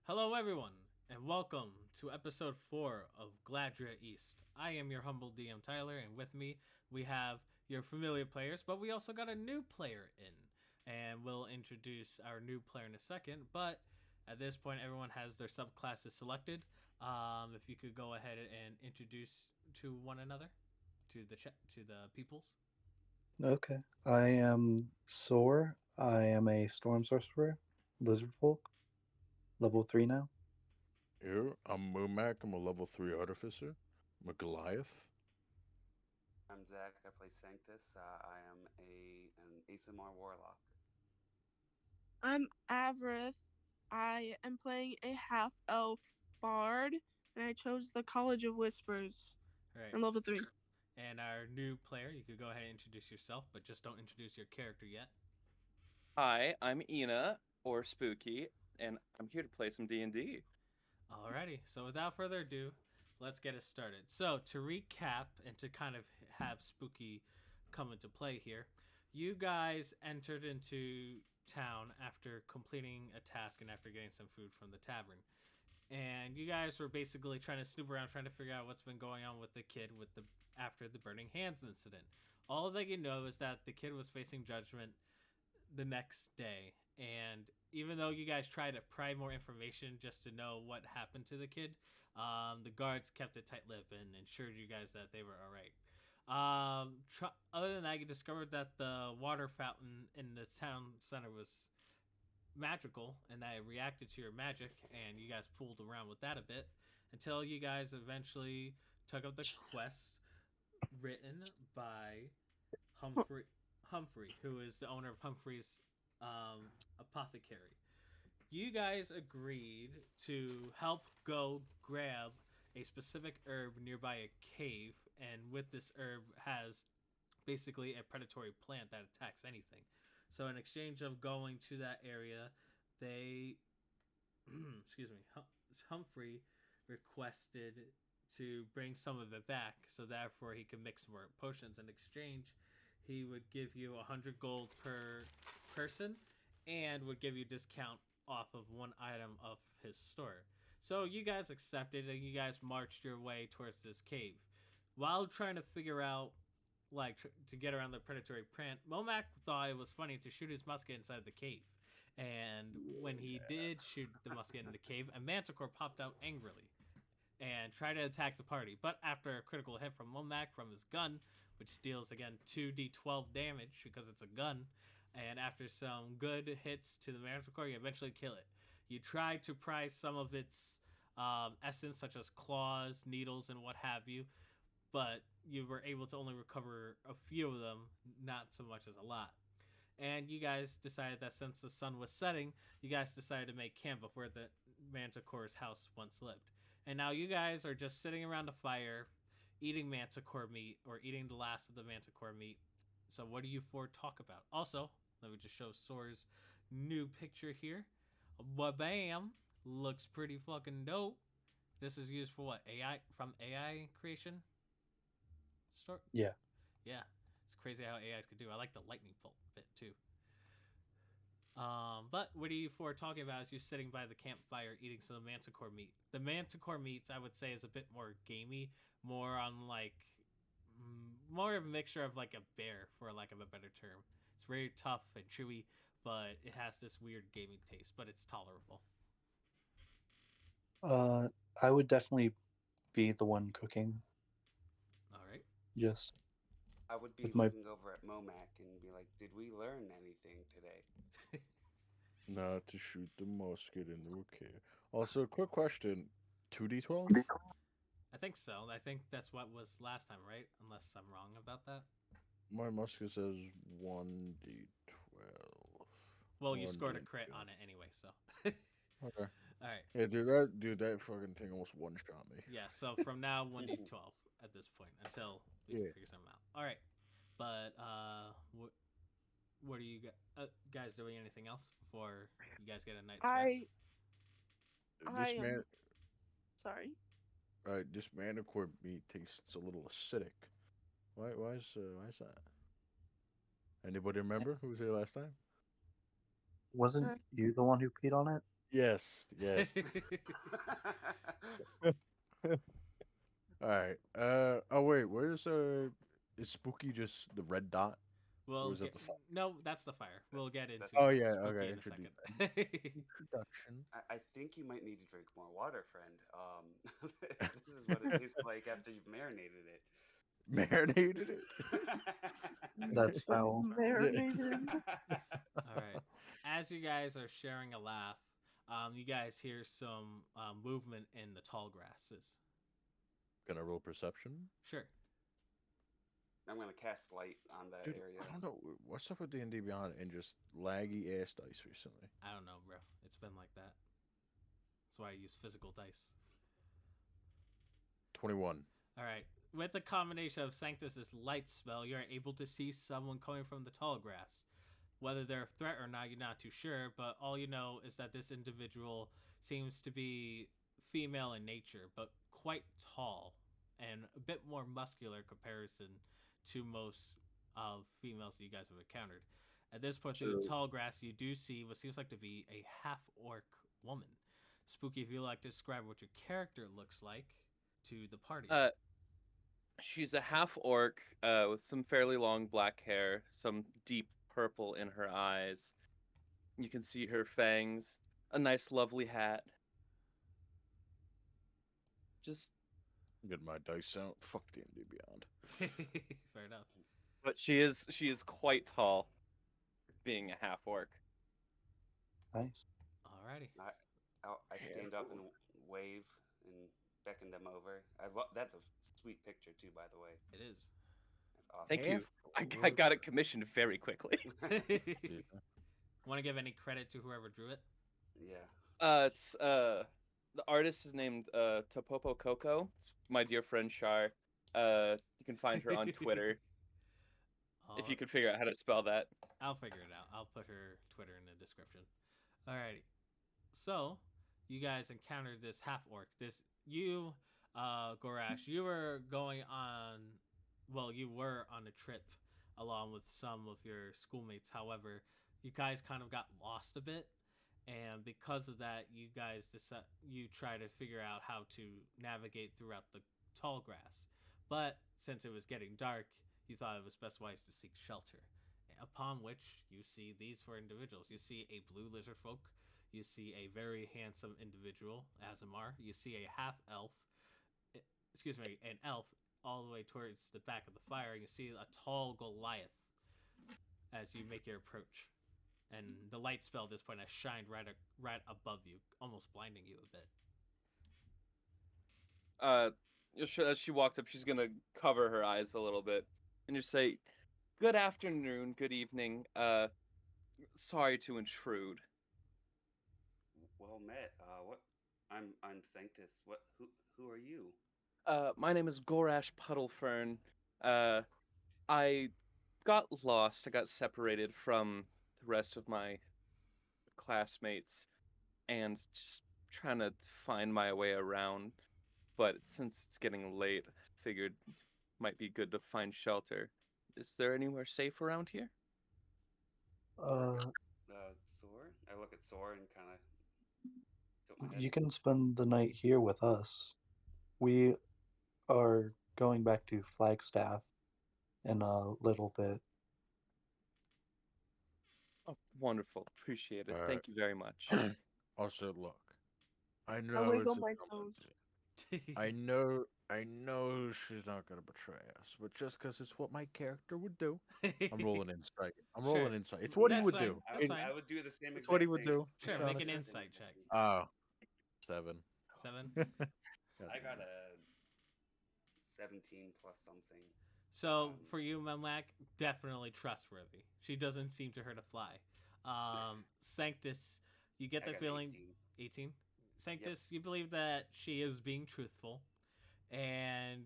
Hello, everyone, and welcome to episode 4 of Gladria East. I am your humble DM Tyler, and with me we have your familiar players, but we also got a new player in. And we'll introduce our new player in a second, but at this point, everyone has their subclasses selected. If you could go ahead and introduce to one another, to the peoples. Okay. I am Soar. I am a Storm Sorcerer, Lizard Folk, level 3 now. Here, I'm Mumac. I'm a level 3 artificer. I'm a Goliath. I'm Zach. I play Sanctus. I am an ASMR warlock. I'm Avrith. I am playing a half elf bard, and I chose the College of Whispers All right. in level 3. And our new player, you could go ahead and introduce yourself, but just don't introduce your character yet. Hi, I'm Ina, or Spooky, and I'm here to play some D&D. Alrighty, so without further ado, let's get it started. So, to recap and to kind of have Spooky come into play here, you guys entered into town after completing a task and after getting some food from the tavern. And you guys were basically trying to snoop around, trying to figure out what's been going on with the kid with the after the burning hands incident. All that you know is that the kid was facing judgment the next day. And even though you guys tried to pry more information just to know what happened to the kid, the guards kept a tight lip and ensured you guys that they were all right. Other than that, you discovered that the water fountain in the town center was magical and that it reacted to your magic, and you guys fooled around with that a bit until you guys eventually took up the quest written by Humphrey, who is the owner of Humphrey's apothecary. You guys agreed to help go grab a specific herb nearby a cave, and with this herb has basically a predatory plant that attacks anything. So in exchange of going to that area, they excuse me, Humphrey requested to bring some of it back, so therefore he could mix more potions. In exchange, he would give you 100 gold per person, and would give you discount off of one item of his store. So you guys accepted, and you guys marched your way towards this cave. While trying to figure out, to get around the predatory plant, Momac thought it was funny to shoot his musket inside the cave. And when he did shoot the musket in the cave, a Manticore popped out angrily and tried to attack the party. But after a critical hit from Momac from his gun, which deals again 2d12 damage because it's a gun, and after some good hits to the Manticore, you eventually kill it. You try to pry some of its essence, such as claws, needles, and what have you, but you were able to only recover a few of them, not so much as a lot. And you guys decided that since the sun was setting, you guys decided to make camp of where the Manticore's house once lived. And now you guys are just sitting around a fire, eating Manticore meat, or eating the last of the Manticore meat. So what do you four talk about? Also, let me just show Soar's new picture here. Bam! Looks pretty fucking dope. This is used for what? AI creation? Start. Yeah. Yeah, it's crazy how AIs could do. I like the lightning bolt bit too. But what are you four talking about as you're sitting by the campfire eating some manticore meat? The manticore meat, I would say, is a bit more gamey, more on more of a mixture of like a bear, for lack of a better term. It's very tough and chewy, but it has this weird gaming taste, but it's tolerable. Uh, I would definitely be the one cooking, All right. just I would be with my. looking over at Momac and be like, "Did we learn anything today?" Not to shoot the musket in the cave. Also, quick question: 2d12? I think so. I think that's what was last time, right? Unless I'm wrong about that. My musket says 1d12. Well, you scored a crit 1d12. on it anyway, so. Okay. All right. Yeah, dude, that fucking thing almost one shot me. Yeah, so from now 1d12 at this point until we can Yeah. figure something out. All right, but what are you guys doing? Anything else before you guys get a night's rest? I I This man, am sorry. this manicore meat tastes a little acidic. Why is that? Anybody remember who was here last time? Wasn't you the one who peed on it? Yes, yes. All right. Oh wait, where's is Spooky just the red dot? Or We'll is that get the fire? no, that's the fire. We'll get into Oh yeah, Spooky okay. in a second. Introduction. I think you might need to drink more water, friend. This is what it tastes like after you've marinated it. Marinated it. That's foul. Marinated. All right. As you guys are sharing a laugh, you guys hear some movement in the tall grasses. Can I roll perception? Sure. I'm gonna cast light on that Dude, area. I don't know what's up with D&D Beyond and just laggy ass dice recently. I don't know, bro. It's been like that. That's why I use physical dice. 21. All right. With the combination of Sanctus's light spell, you're able to see someone coming from the tall grass. Whether they're a threat or not, you're not too sure, but all you know is that this individual seems to be female in nature, but quite tall and a bit more muscular in comparison to most of females that you guys have encountered. At this point through the tall grass, you do see what seems like to be a half-orc woman. Spooky, if you'd like to describe what your character looks like to the party. She's a half orc with some fairly long black hair, some deep purple in her eyes. You can see her fangs, a nice, lovely hat. Just, Get my dice out. Fuck D&D Beyond. Fair enough. but she is quite tall, being a half orc. Nice. Alrighty. I stand up and wave and beckon them over. That's a sweet picture too, by the way. It is. That's awesome. Thank you. I got it commissioned very quickly. Yeah. Want to give any credit to whoever drew it? Yeah. It's the artist is named Topopo Coco. It's my dear friend Shar. You can find her on Twitter if you could figure out how to spell that. I'll figure it out. I'll put her Twitter in the description. Alrighty. So, you guys encountered this half orc. Gorash, you were you were on a trip along with some of your schoolmates. However, you guys kind of got lost a bit. And because of that, you guys try to figure out how to navigate throughout the tall grass. But since it was getting dark, you thought it was best wise to seek shelter. Upon which you see these four individuals. You see a blue lizard folk. You see a very handsome individual, Azamar. You see a half elf. An elf all the way towards the back of the fire. You see a tall Goliath as you make your approach. And the light spell at this point has shined right above you, almost blinding you a bit. As she walks up, she's gonna cover her eyes a little bit and just say, "Good afternoon, good evening. Sorry to intrude." Well met. What? I'm Sanctus. What? Who are you? My name is Gorash Puddlefern. I got lost. I got separated from the rest of my classmates and just trying to find my way around. But since it's getting late, I figured it might be good to find shelter. Is there anywhere safe around here? Sore. I look at Sore and kind of tilt my head. You can spend the night here with us. We are going back to Flagstaff in a little bit. Oh, wonderful. Appreciate it. All Thank you very much. Also, look. I I know wiggle it's a my dumb toes. idea. I know she's not gonna betray us, but just because it's what my character would do, I'm rolling insight. Sure. It's what he That's would fine. do. That's fine. I would do the same. It's what he exact would thing. do. Sure, to be make honest. an insight check. Oh, 7. 7. I got a 17 plus something. So for you, Memlac, definitely trustworthy. She doesn't seem to hurt a fly. Sanctus, you get I the got feeling 18. 18. Sanctus, you believe that she is being truthful, and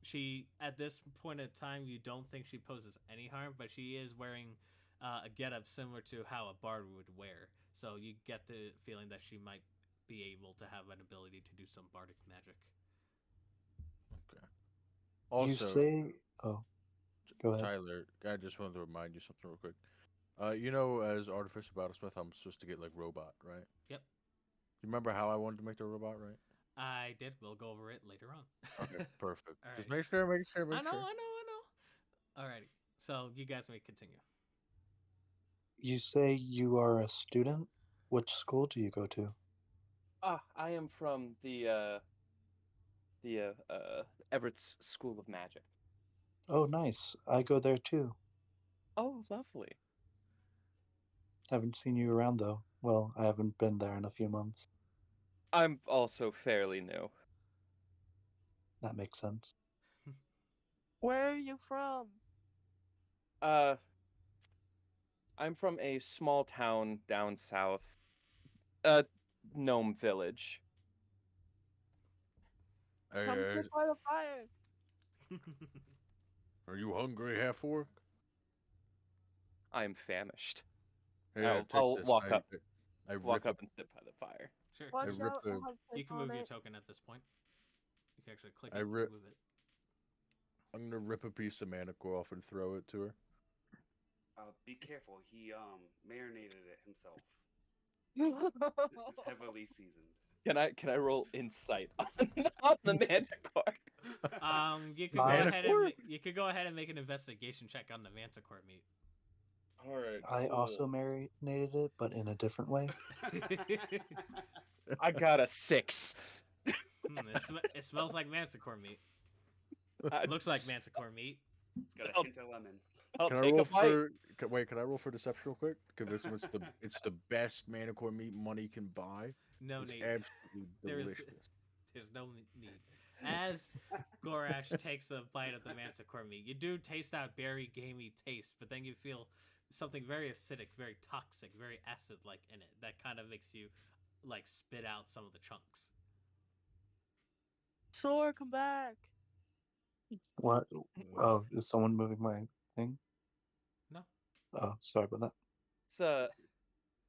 she at this point in time you don't think she poses any harm, but she is wearing a getup similar to how a bard would wear. So you get the feeling that she might be able to have an ability to do some bardic magic. Okay. Also, You say, oh, go ahead. Tyler, I just wanted to remind you something real quick. As Artificer Battlesmith, I'm supposed to get like robot, right? Yep. You remember how I wanted to make the robot, right? I did. We'll go over it later on. Okay, perfect. Just Alrighty. make sure, make sure, I make know, sure. I know, I know. Alrighty. So you guys may continue. You say you are a student? Which school do you go to? I am from the Everett's School of Magic. Oh, nice. I go there too. Oh, lovely. Haven't seen you around though. Well, I haven't been there in a few months. I'm also fairly new. That makes sense. Where are you from? Uh, I'm from a small town down south. Gnome Village. Hey, Come sit by the fire. are you hungry, half orc? I am famished. Yeah, take I'll this. walk up. I Walk rip up and sit by the fire. Sure. Watch rip out, the- it has You piss can on move your it. token at this point. You can actually click I it and rip- move it. I'm gonna rip a piece of Manticore off and throw it to her. Be careful. He marinated it himself. It's heavily seasoned. Can I roll insight on the Manticore? You could go ahead and Manticore? you could go ahead and make an investigation check on the Manticore meat. All right. I also marinated it, but in a different way. I got a 6. It smells like Manticore meat. I- Looks like Manticore meat. It's got a I'll- hint of lemon. I'll Can I take roll a bite. for? Wait, can I roll for deception real quick? Because it's the best Manticore meat money can buy. No It's need. absolutely There is- delicious. There's no need. As Gorash takes a bite of the Manticore meat, you do taste that berry gamey taste, but then you feel something very acidic, very toxic, very acid-like in it that kind of makes you like spit out some of the chunks. Sore, come back. What? Oh, is someone moving my thing? No. Oh, sorry about that. It's a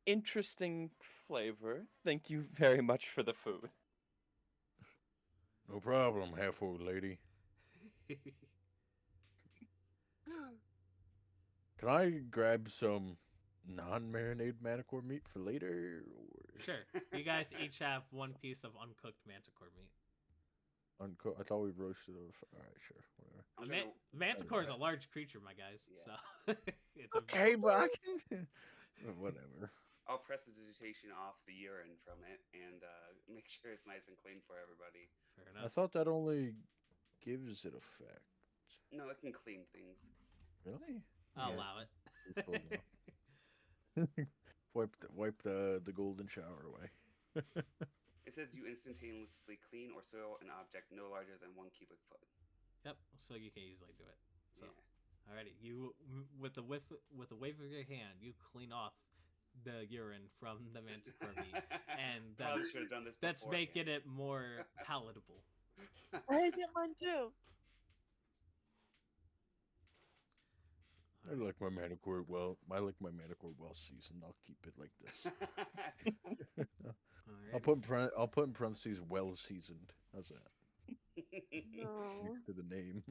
interesting flavor. Thank you very much for the food. No problem, half orc lady. Can I grab some non-marinated Manticore meat for later? Or... Sure. You guys each have one piece of uncooked Manticore meat. I thought we roasted it. All right, sure, whatever. I'm Ma- gonna- Manticore is a large creature, my guys. Yeah. So it's a Okay, but I can. Whatever. I'll prestidigitation off the urine from it and make sure it's nice and clean for everybody. fair I enough. thought that only gives it effect. No, it can clean things. Really? I'll Yeah. allow it. It's cool now. wipe the golden shower away. It says you instantaneously clean or soil an object no larger than 1 cubic foot. Yep. So you can easily do it. So. Yeah. Alrighty, you with a wave of your hand, you clean off the urine from the Manticore meat, and Probably that's should have done this that's beforehand. making it more palatable. I get mine too. I like my Manticore well. I like my Manticore well seasoned. I'll keep it like this. I'll put in parentheses well seasoned. How's that? No. To the name.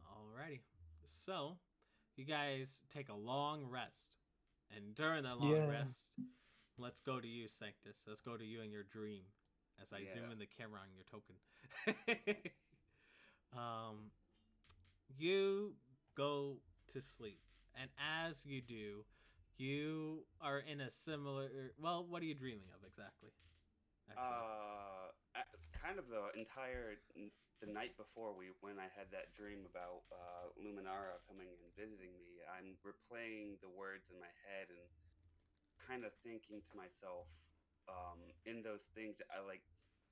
Alrighty, so you guys take a long rest, and during that long Yeah. rest, let's go to you, Sanctus. Let's go to you and your dream, as I zoom Yeah. in the camera on your token. You go to sleep, and as you do, you are in a similar. Well, what are you dreaming of exactly? Kind of the night before when I had that dream about Luminara coming and visiting me, I'm replaying the words in my head and kind of thinking to myself, in those things,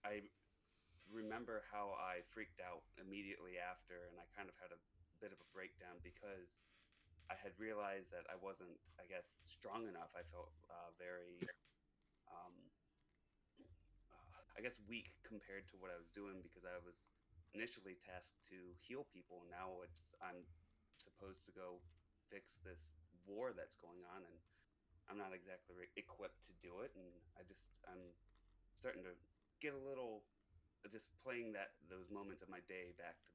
I remember how I freaked out immediately after, and I kind of had a bit of a breakdown because I had realized that I wasn't, I guess, strong enough. I felt very, I guess, weak compared to what I was doing because I was initially tasked to heal people. And now I'm supposed to go fix this war that's going on, and I'm not exactly equipped to do it. And I'm starting to get a little just playing those moments of my day back to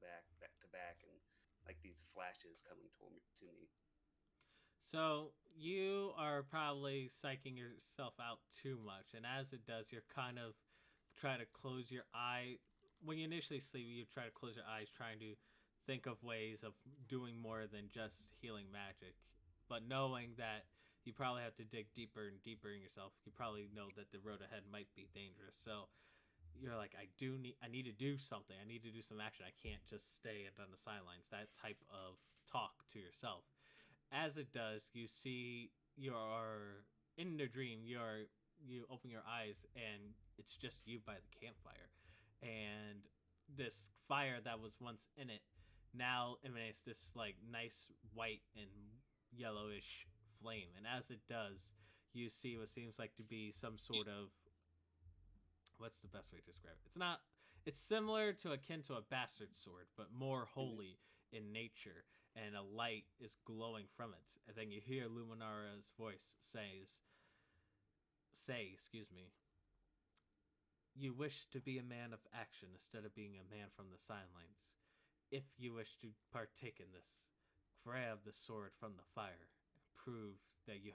back, and like these flashes coming to me. So you are probably psyching yourself out too much, and as it does, you're kind of try to close your eye. When you initially sleep, you try to close your eyes, trying to think of ways of doing more than just healing magic. But knowing that you probably have to dig deeper and deeper in yourself, you probably know that the road ahead might be dangerous. So you're like, I need to do something. I need to do some action. I can't just stay on the sidelines. That type of talk to yourself. As it does, you see you're in the dream. You open your eyes and it's just you by the campfire, and this fire that was once in it now emanates this like nice white and yellowish flame. And as it does, you see what seems like to be some sort of, what's the best way to describe it? It's not. It's similar to akin to a bastard sword, but more holy in nature, and a light is glowing from it. And then you hear Luminara's voice excuse me, you wish to be a man of action instead of being a man from the sidelines. If you wish to partake in this, grab the sword from the fire and prove that you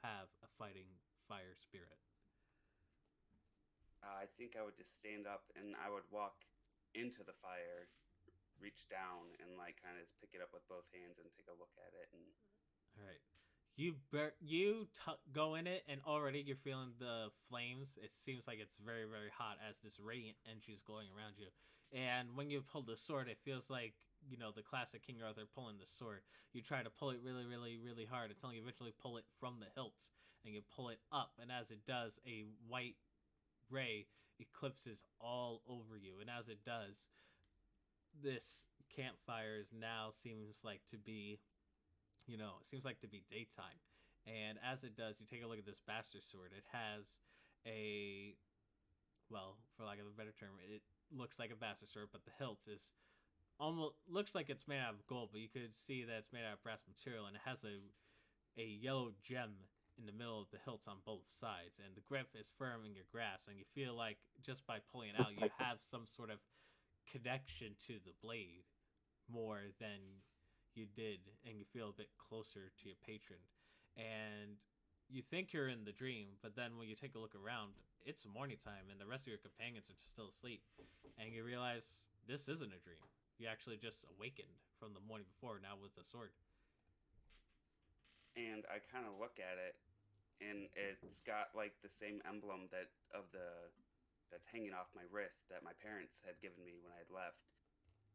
have a fighting fire spirit. I think I would just stand up and I would walk into the fire, reach down, and like kind of pick it up with both hands and take a look at it. And All right. Go in it, and already you're feeling the flames. It seems like it's very, very hot as this radiant energy is glowing around you. And when you pull the sword, it feels like, the classic King Arthur pulling the sword. You try to pull it really, really, really hard until you eventually pull it from the hilt, and you pull it up. And as it does, a white ray eclipses all over you. And as it does, this campfire is now seems like to be, it seems like to be daytime. And as it does, you take a look at this bastard sword. It has a, well, for lack of a better term, it looks like a bastard sword, but the hilt is almost looks like it's made out of gold, but you could see that it's made out of brass material, and it has a yellow gem in the middle of the hilt on both sides, and the grip is firm in your grasp, and you feel like just by pulling it out, you have some sort of connection to the blade more than you did, and you feel a bit closer to your patron. And you think you're in the dream, but then when you take a look around, it's morning time, and the rest of your companions are still asleep, and you realize this isn't a dream. You actually just awakened from the morning before, now with a sword. and I kind of look at it, and it's got like the same emblem that's hanging off my wrist that my parents had given me when I had left.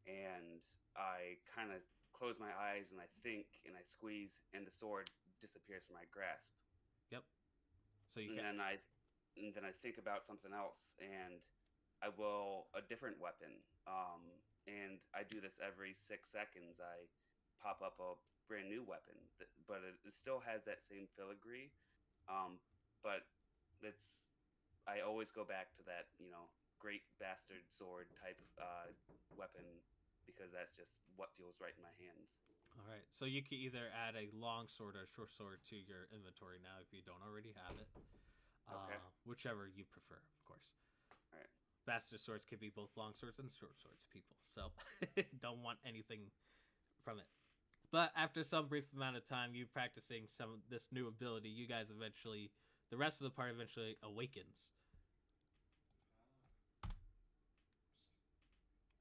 And I kind of close my eyes and I think and I squeeze, and the sword disappears from my grasp. Yep. So you And can. then I think about something else, and I will a different weapon. And I do this every 6 seconds. I pop up a brand new weapon, but it still has that same filigree. But it's I always go back to that great bastard sword type weapon, because that's just what feels right in my hands. All right. So you can either add a long sword or a short sword to your inventory now if you don't already have it. Okay. Whichever you prefer, of course. All right. Bastard swords can be both long swords and short swords, people. So don't want anything from it. But after some brief amount of time, you practicing this new ability, you guys eventually, the rest of the party eventually awakens,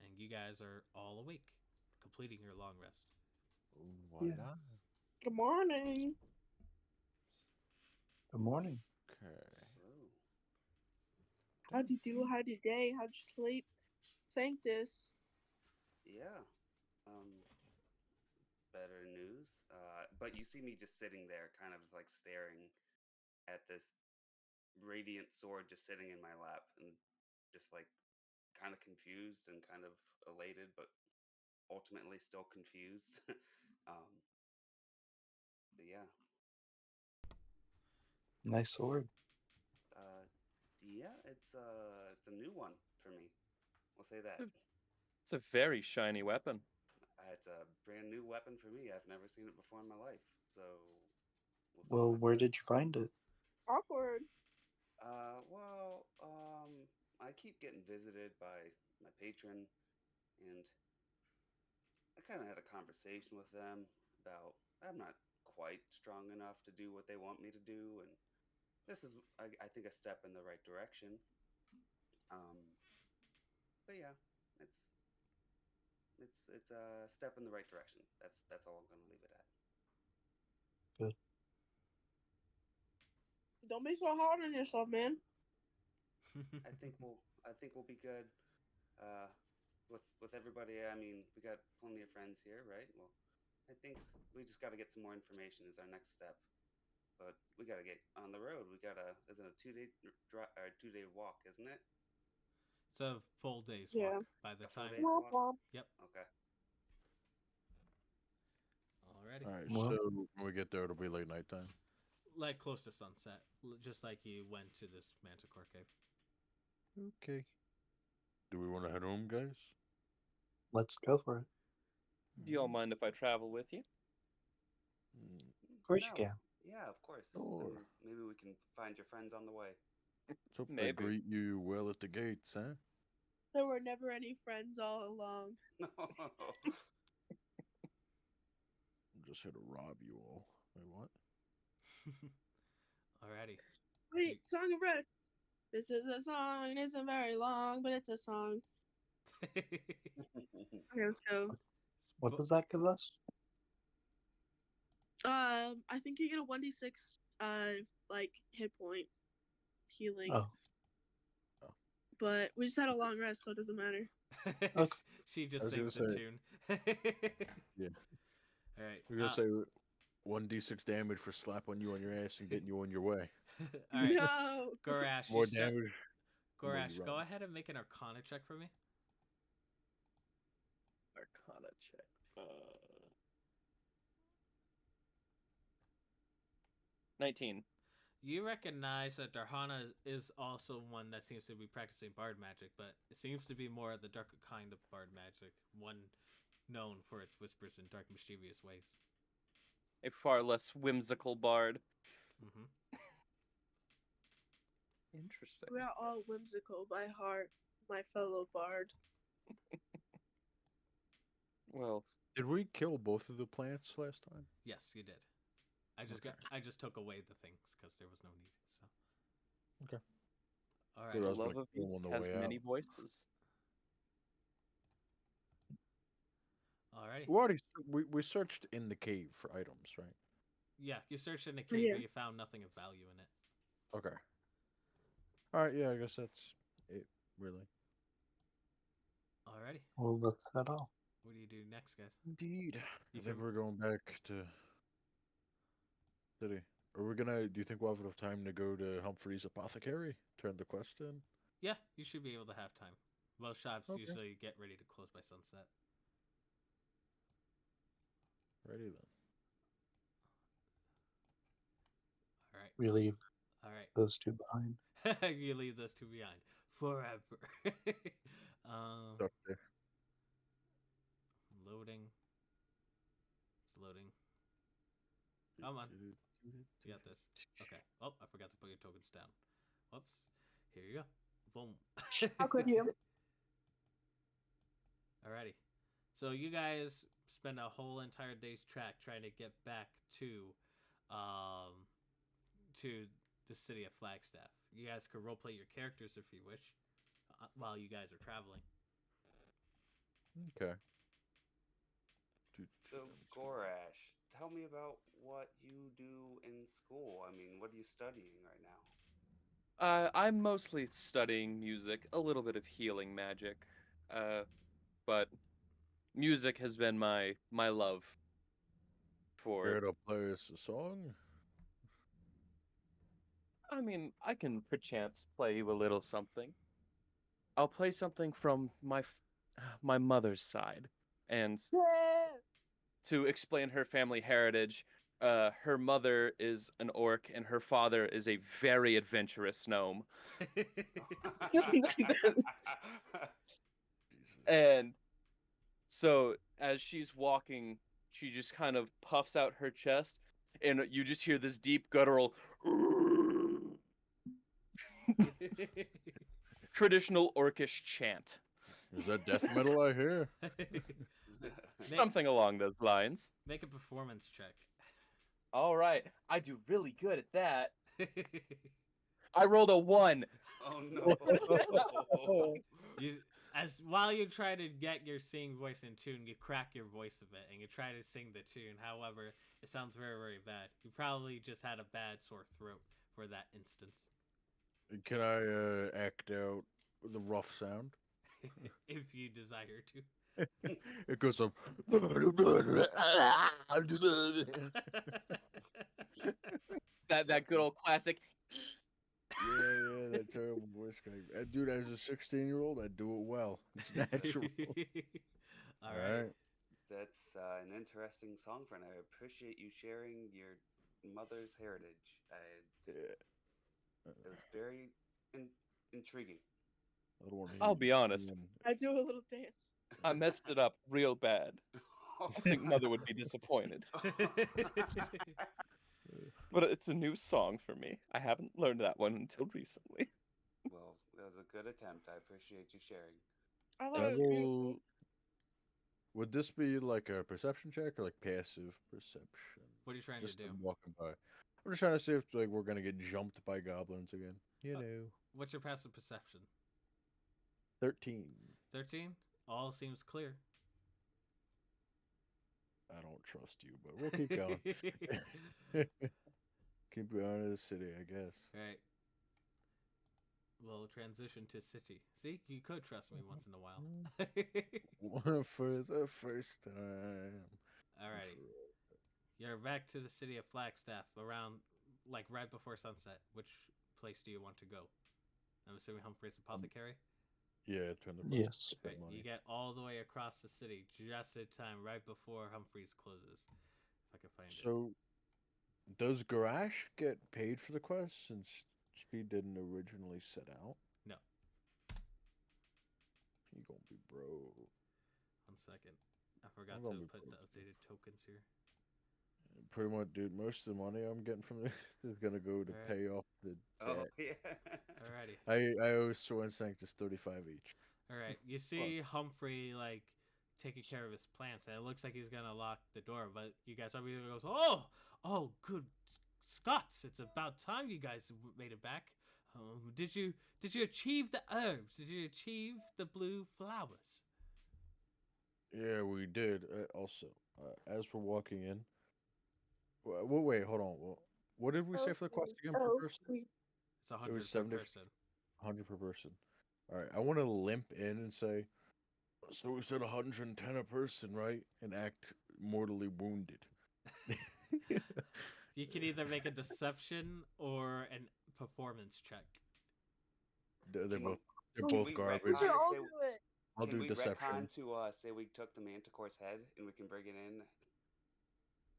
and you guys are all awake, completing your long rest. Voila. Good morning. Good morning. Okay. So, How'd you do? How'd you day? How'd you sleep? Sanctus. yeah. Better news. But you see me just sitting there, kind of like staring at this radiant sword just sitting in my lap, and just like kind of confused and kind of elated, but ultimately still confused. um, but yeah, Nice sword. uh, yeah, it's a new one for me. We'll say that. It's a very shiny weapon. It's a brand new weapon for me. I've never seen it before in my life, so we'll see Well, what where happens. did you find it? Awkward. Well, I keep getting visited by my patron, and I kind of had a conversation with them about. I'm not quite strong enough to do what they want me to do, and this is, I think, a step in the right direction. But yeah, it's it's a step in the right direction. That's all I'm gonna leave it at. Good. Don't be so hard on yourself, man. I think we'll be good. Uh, with everybody, I mean, we got plenty of friends here, right? Well, I think we just got to get some more information is our next step. But we got to get on the road. We got to, isn't it a 2 day drive or 2 day walk, isn't it? It's a full day's Yeah. walk by the A full time. day's Womp walk? womp. Yep. Okay. Alrighty. All right, Well- so when we get there, it'll be like nighttime. Like close to sunset, just like you went to this Manticore cave. Okay. Do we want to head home, guys? Let's go for it. Do y'all mind if I travel with you? Mm, Of course No. you can. Yeah, of course. Sure. And maybe we can find your friends on the way. Let's hope they Maybe. greet you well at the gates, huh? There were never any friends all along. No. I'm just here to rob you all. Wait, what? Alrighty. Wait, song of rest. This is a song. It isn't very long, but it's a song. Okay, let's go. What does that give us? I think you get a 1d6 like hit point healing. Oh, But we just had a long rest, so it doesn't matter. Okay. She I just was gonna sings a say- tune. Yeah. All right. We're gonna say 1d6 damage for slapping you on your ass and getting you on your way. All right. No. Gorash, More you start- damage. the more you Gorash, go run. ahead and make an Arcana check for me. Arcana check. 19. You recognize that Darhana is also one that seems to be practicing bard magic, but it seems to be more of the darker kind of bard magic, one known for its whispers and dark, mischievous ways. A far less whimsical bard. Hmm. Interesting. We are all whimsical by heart, my fellow bard. Well, Did we kill both of the plants last time? Yes, you did. I just took away the things because there was no need. So. Okay. All Good, I the right. was love gonna of kill music him on the has way many out. voices. All righty. We already we searched in the cave for items, right? Yeah, you searched in the cave, Yeah. but you found nothing of value in it. Okay. All right. Yeah, I guess that's it. Really. Alrighty. well, let's head off. What do you do next, guys? Indeed. You I think can- we're going back to city. Are we gonna? Do you think we'll have enough time to go to Humphrey's apothecary? Turn the quest in. Yeah, you should be able to have time. Most shops Okay. usually get ready to close by sunset. Ready then. All right. We leave All right. those two behind. You leave those two behind forever. Stuck there. Loading. It's loading. Come on. You got this. Okay. Oh, I forgot to put your tokens down. Whoops. Here you go. Boom. How could you? Alrighty. So you guys spend a whole entire day's track trying to get back to the city of Flagstaff. You guys could roleplay your characters if you wish while you guys are traveling. Okay. So, Gorash, tell me about what you do in school. I mean, what are you studying right now? I'm mostly studying music, a little bit of healing magic, but music has been my love for. Care to play us a song? I mean, I can perchance play you a little something. I'll play something from my mother's side, and Yeah. to explain her family heritage, her mother is an orc and her father is a very adventurous gnome. Jesus. And so as she's walking, she just kind of puffs out her chest, and you just hear this deep guttural traditional orcish chant. Is that death metal I hear? Something along those lines. Make a performance check. All right, I do really good at that. I rolled a 1. Oh no. You, as while you try to get your singing voice in tune, you crack your voice a bit and you try to sing the tune. However, it sounds very, very bad. You probably just had a bad sore throat for that instance. Can I act out the rough sound? If you desire to. It goes up. That good old classic. Yeah, that terrible voice crack. Dude, as a 16-year-old, I do it well. It's natural. All right. That's an interesting song, friend. I appreciate you sharing your mother's heritage. Yeah. It was very intriguing. I don't want to I'll be honest. I do a little dance. I messed it up real bad. I think Mother would be disappointed. But it's a new song for me. I haven't learned that one until recently. Well, that was a good attempt. I appreciate you sharing. I I thought it was beautiful. will. Would this be like a perception check or like passive perception? What are you trying Just to do? walking by. I'm just trying to see if like we're gonna get jumped by goblins again. You know. What's your passive perception? 13. 13? All seems clear. I don't trust you, but we'll keep going. Keep going to the city, I guess. Right. We'll transition to city. See, you could trust me once in a while. For the first time. Alrighty. You're back to the city of Flagstaff around, like, right before sunset. Which place do you want to go? I'm assuming Humphrey's Apothecary? Yeah, turn the Yes. Right. You get all the way across the city just in time, right before Humphrey's closes. If I can find it. So, does Garash get paid for the quest since she didn't originally set out? No. He gonna be broke. 1 second. I forgot I'm to gonna be put the broke. updated tokens here. Pretty much, dude. Most of the money I'm getting from this is gonna go to Alright. pay off the Oh debt. yeah. Alrighty. I owe Swan Sanctus 35 each. Alright. You see Humphrey, like, taking care of his plants, and it looks like he's gonna lock the door, but you guys immediately goes, oh, good Scots! It's about time you guys made it back. Did you achieve the herbs? Did you achieve the blue flowers? Yeah, we did. Also, as we're walking in, wait, hold on. What did we say for the quest again per person? It's 100 per 70 person. 100 per person. All right, I want to limp in and say, so we said 110 a person, right? And act mortally wounded. You can either make a deception or an performance check. They're Can both we garbage. We should retcon all say- do it. I'll Can do we deception. retcon to say we took the Manticore's head and we can bring it in?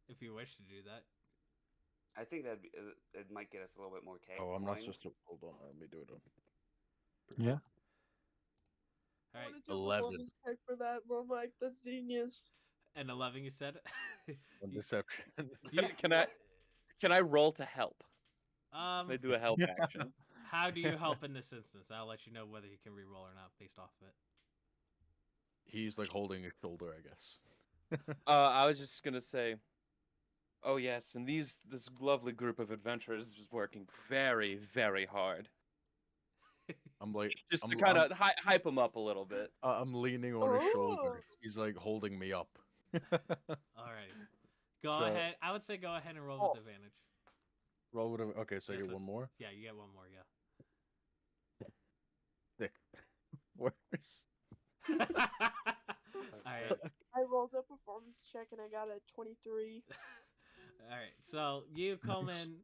If you wish to do that. I think that it might get us a little bit more Oh, I'm not coin. supposed to. Hold on, let me do it. Yeah. All I right. want to do a 11. performance check for that, but I'm like, that's genius. And 11, you said? On deception. Can I roll to help? Can I do a help action? How do you help in this instance? I'll let you know whether you can reroll or not based off of it. He's like holding his shoulder, I guess. I was just gonna say, oh yes, and this lovely group of adventurers is working very, very hard. I'm like, Just to I'm- kind of hype him up a little bit. I'm leaning on his Oh. shoulder. He's like holding me up. Alright. Go So- ahead. I would say go ahead and roll Oh. with advantage. Roll with okay, so I Yes, get one more. Yeah, you get one more, yeah. Sick. Worse. Alright. I rolled a performance check and I got a 23. Alright. So you come in,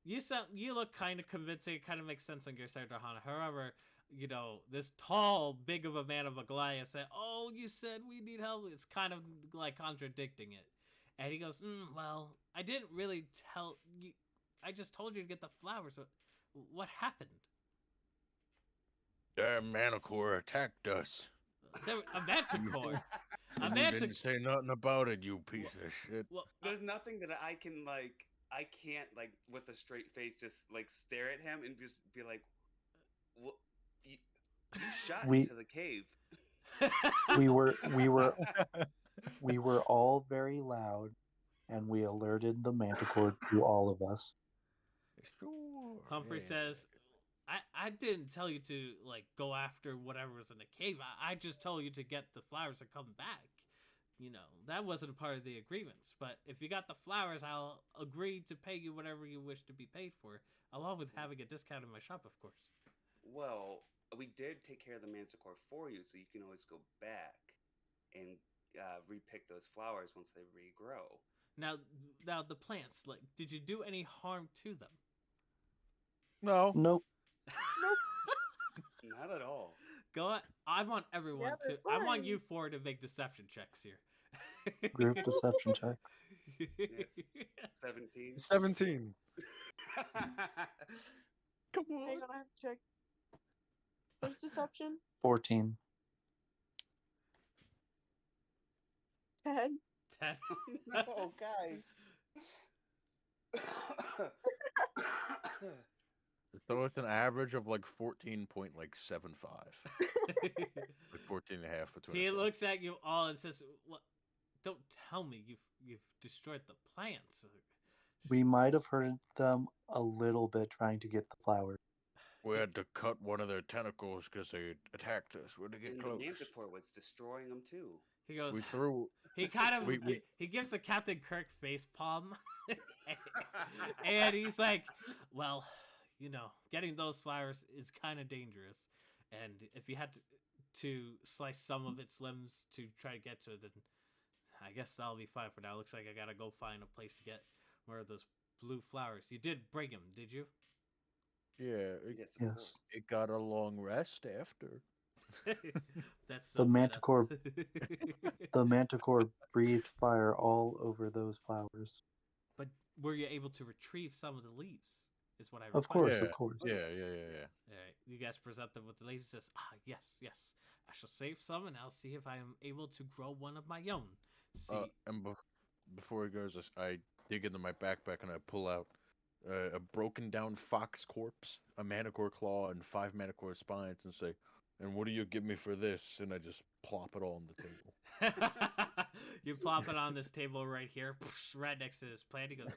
you look kind of convincing. It kind of makes sense on your side, Rahana. However, you know, this tall, big of a man of a Goliath said, "Oh, you said we need help." It's kind of like contradicting it. And he goes, "Well, I didn't really tell you. I just told you to get the flowers. So what happened?" Damn Manticore attacked us. A manticore. A And you manticore. didn't say nothing about it, you piece of shit. Well, There's nothing that I can like. I can't like with a straight face just like stare at him and just be like, "What? You shot We- into the cave." We were all very loud and we alerted the Manticore to all of us. Sure. Humphrey yeah. says, I didn't tell you to like go after whatever was in the cave. I just told you to get the flowers and come back. You know, that wasn't a part of the agreements. But if you got the flowers, I'll agree to pay you whatever you wish to be paid for, along with having a discount in my shop, of course. Well, we did take care of the Manticore for you, so you can always go back and repick those flowers once they regrow. Now the plants, like, did you do any harm to them? No. Nope. Not at all. I want everyone they're I want you fine. four to make deception checks here. Group deception check. 17. 17. Come on. Hang on, I have to check. What's deception? 14. 10. 10. No, guys. So it's an average of like 14.75. Like 14 and a half between He us all. looks at you all and says, "What? Don't tell me you've destroyed the plants." We might have hurt them a little bit trying to get the flowers. We had to cut one of their tentacles because they attacked us. We had to get And close. the Manticore was destroying them too. He goes. We threw. He kind of we- he gives the Captain Kirk face palm, and he's like, "Well, you know, getting those flowers is kind of dangerous, and if you had to slice some of its limbs to try to get to it, then I guess that'll be fine for now. Looks like I gotta go find a place to get more of those blue flowers. You did bring them, did you?" Yeah, Yes, of Yes. course. it got a long rest after. That's The so meta. Manticore- The Manticore breathed fire all over those flowers. But were you able to retrieve some of the leaves? Is what I Of require. course, Yeah. of course. Yeah. All right, you guys present them with the leaves. Says, yes. I shall save some, and I'll see if I am able to grow one of my own. See, And before he goes, I dig into my backpack and I pull out a broken down fox corpse, a Manticore claw, and 5 Manticore spines, and say, "And what do you give me for this?" And I just plop it all on the table. you plop it on this table right here, right next to this plant. He goes,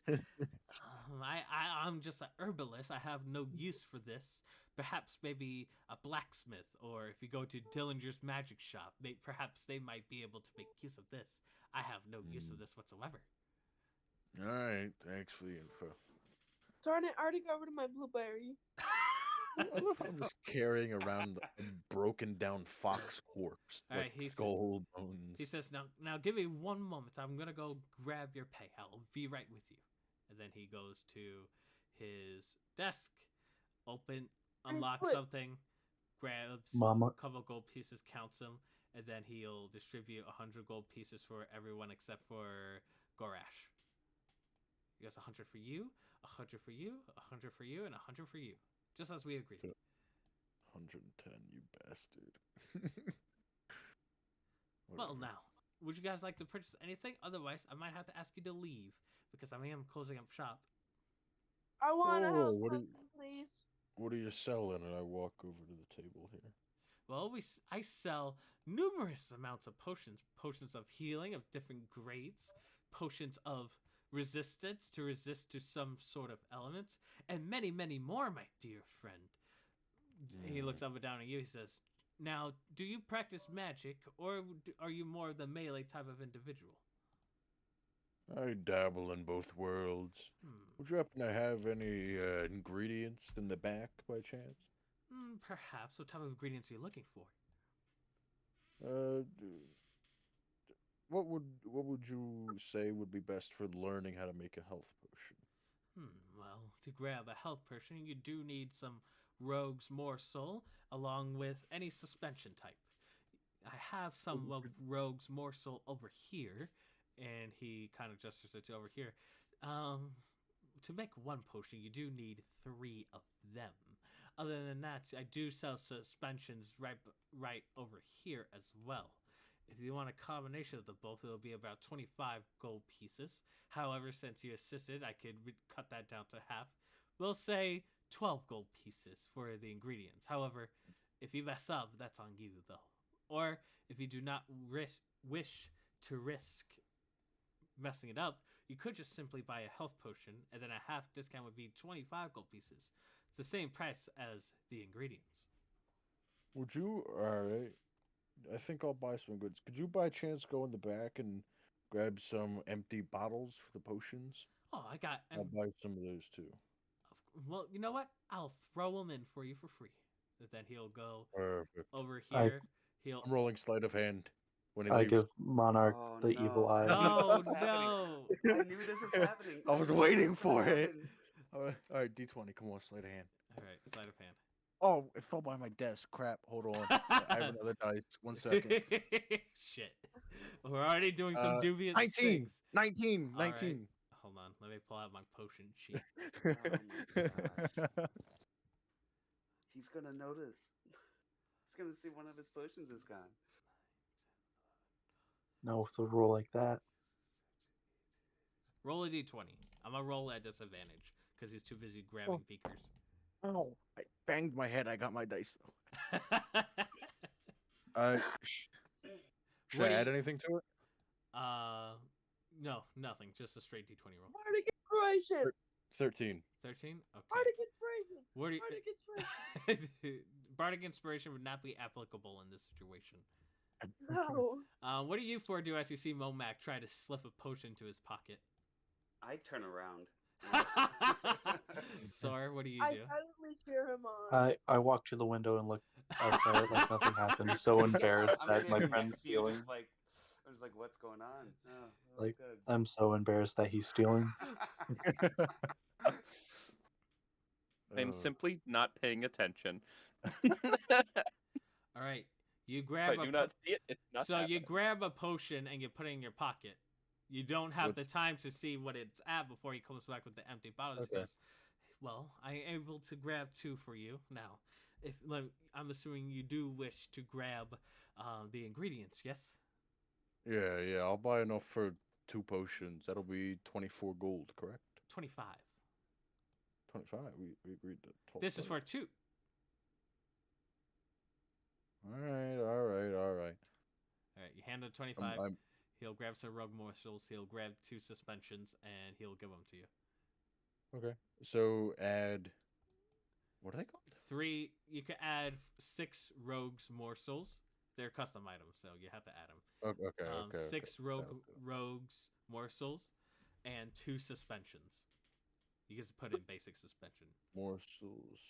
I'm just an herbalist. I have no use for this. Perhaps maybe a blacksmith, or if you go to Dillinger's magic shop, perhaps they might be able to make use of this. I have no use of this whatsoever. All right, thanks for the info. Darn it, I already got rid of my blueberry. I love how I'm just carrying around a broken down fox corpse, All like right, he said- skull bones. He says, now give me one moment. I'm going to go grab your pay. I'll be right with you. And then he goes to his desk, unlocks What? something, grabs Mama. a couple gold pieces, counts them, and then he'll distribute 100 gold pieces for everyone except for Gorash. He goes 100 for you, 100 for you, 100 for you, and 100 for you. Just as we agreed. 110, you bastard. Well, Whatever. now, would you guys like to purchase anything? Otherwise, I might have to ask you to leave because I am closing up shop. I want to Oh, help what do something, please. What are you selling? And I walk over to the table here. Well, I sell numerous amounts of potions of healing of different grades, potions of resistance to resist to some sort of elements, and many, many more, my dear friend. He looks up and down at you. He says, "Now, do you practice magic, or are you more of the melee type of individual?" I dabble in both worlds. Would you happen to have any ingredients in the back by chance? Perhaps. What type of ingredients are you looking for? What would you say would be best for learning how to make a health potion? Well, to grab a health potion, you do need some rogue's morsel, along with any suspension type. I have some of rogue's morsel over here, and he kind of gestures it to over here. To make one potion, you do need 3 of them. Other than that, I do sell suspensions right over here as well. If you want a combination of the both, it'll be about 25 gold pieces. However, since you assisted, I could cut that down to half. We'll say 12 gold pieces for the ingredients. However, if you mess up, that's on you, though. Or if you do not wish to risk messing it up, you could just simply buy a health potion, and then a half discount would be 25 gold pieces. It's the same price as the ingredients. Would you? All right. I think I'll buy some goods. Could you by chance go in the back and grab some empty bottles for the potions? Oh, I got. I'll buy some of those too. Well, you know what? I'll throw them in for you for free. And then he'll go Perfect. over I- here. He'll. I'm rolling sleight of hand when he I leaves. give Monarch Oh, the evil no. eye. Oh This is happening. no! I knew this was happening. I was knew this waiting was gonna for it. happen. All right, D20. Come on, sleight of hand. All right, sleight of hand. Oh, it fell by my desk. Crap. Hold on. I have another dice. 1 second. Shit. We're already doing some dubious 19. things. 19. All right. 19. Hold on. Let me pull out my potion sheet. my gosh. He's gonna notice. He's gonna see one of his potions is gone. No, with a rule like that. Roll a d20. I'm going to roll at disadvantage because he's too busy grabbing beakers. Oh, I banged my head. I got my dice though. Should What I do add you- anything to it? No, nothing. Just a straight d20 roll. Bardic inspiration. 13. 13? Okay. Bardic inspiration. What do you... Bardic inspiration. Bardic inspiration would not be applicable in this situation. No. What do you four do as you see Momac try to slip a potion into his pocket? I turn around. Sar, what do you I do? silently cheer him on. I walk to the window and look outside like nothing happened. So embarrassed I'm that my standing friend's next to you, stealing. just like, I was like, what's going on? Oh, Like, good. I'm so embarrassed that he's stealing. I'm Oh. simply not paying attention. All right. You If grab I a do not see it, it's not So you happening. grab a potion and you put it in your pocket. You don't have the What's- time to see what it's at before he comes back with the empty bottles. He Okay. goes, well, I'm able to grab 2 for you. Now, if I'm assuming you do wish to grab the ingredients, yes? Yeah. I'll buy enough for 2 potions. That'll be 24 gold, correct? 25. 25. We agreed to 12. This is for 2. All right. All right, you hand him 25. I'm He'll grab some rug morsels. He'll grab 2 suspensions, and he'll give them to you. okay. So add. What are they called? 3. You can add 6 rogues morsels. They're custom items, so you have to add them. Okay. 6 rogues morsels and 2 suspensions. You just put in basic suspension. Morsels.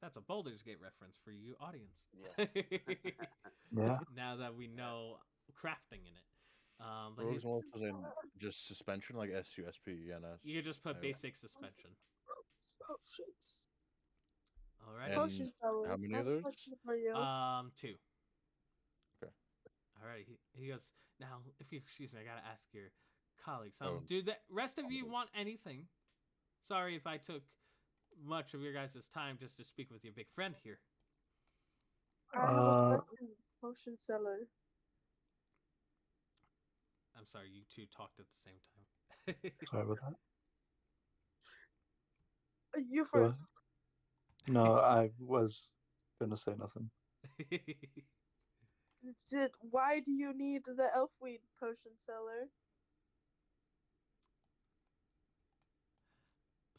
That's a Baldur's Gate reference for you audience. Yes. Yeah. Now that we know crafting in it. But Rogues morsels and just suspension, like SUSPENS. you could just put I- basic suspension. Potions. All right. And Potion seller. how many I of have a those? question for you. 2. Okay. All right. He goes, now, if you excuse me, I got to ask your colleagues. Oh. Do the rest of you want anything? Sorry if I took much of your guys' time just to speak with your big friend here. I have a question, potion seller. I'm sorry, you two talked at the same time. Sorry about that. You What? first. No, I was gonna say nothing. Why do you need the elfweed potion seller?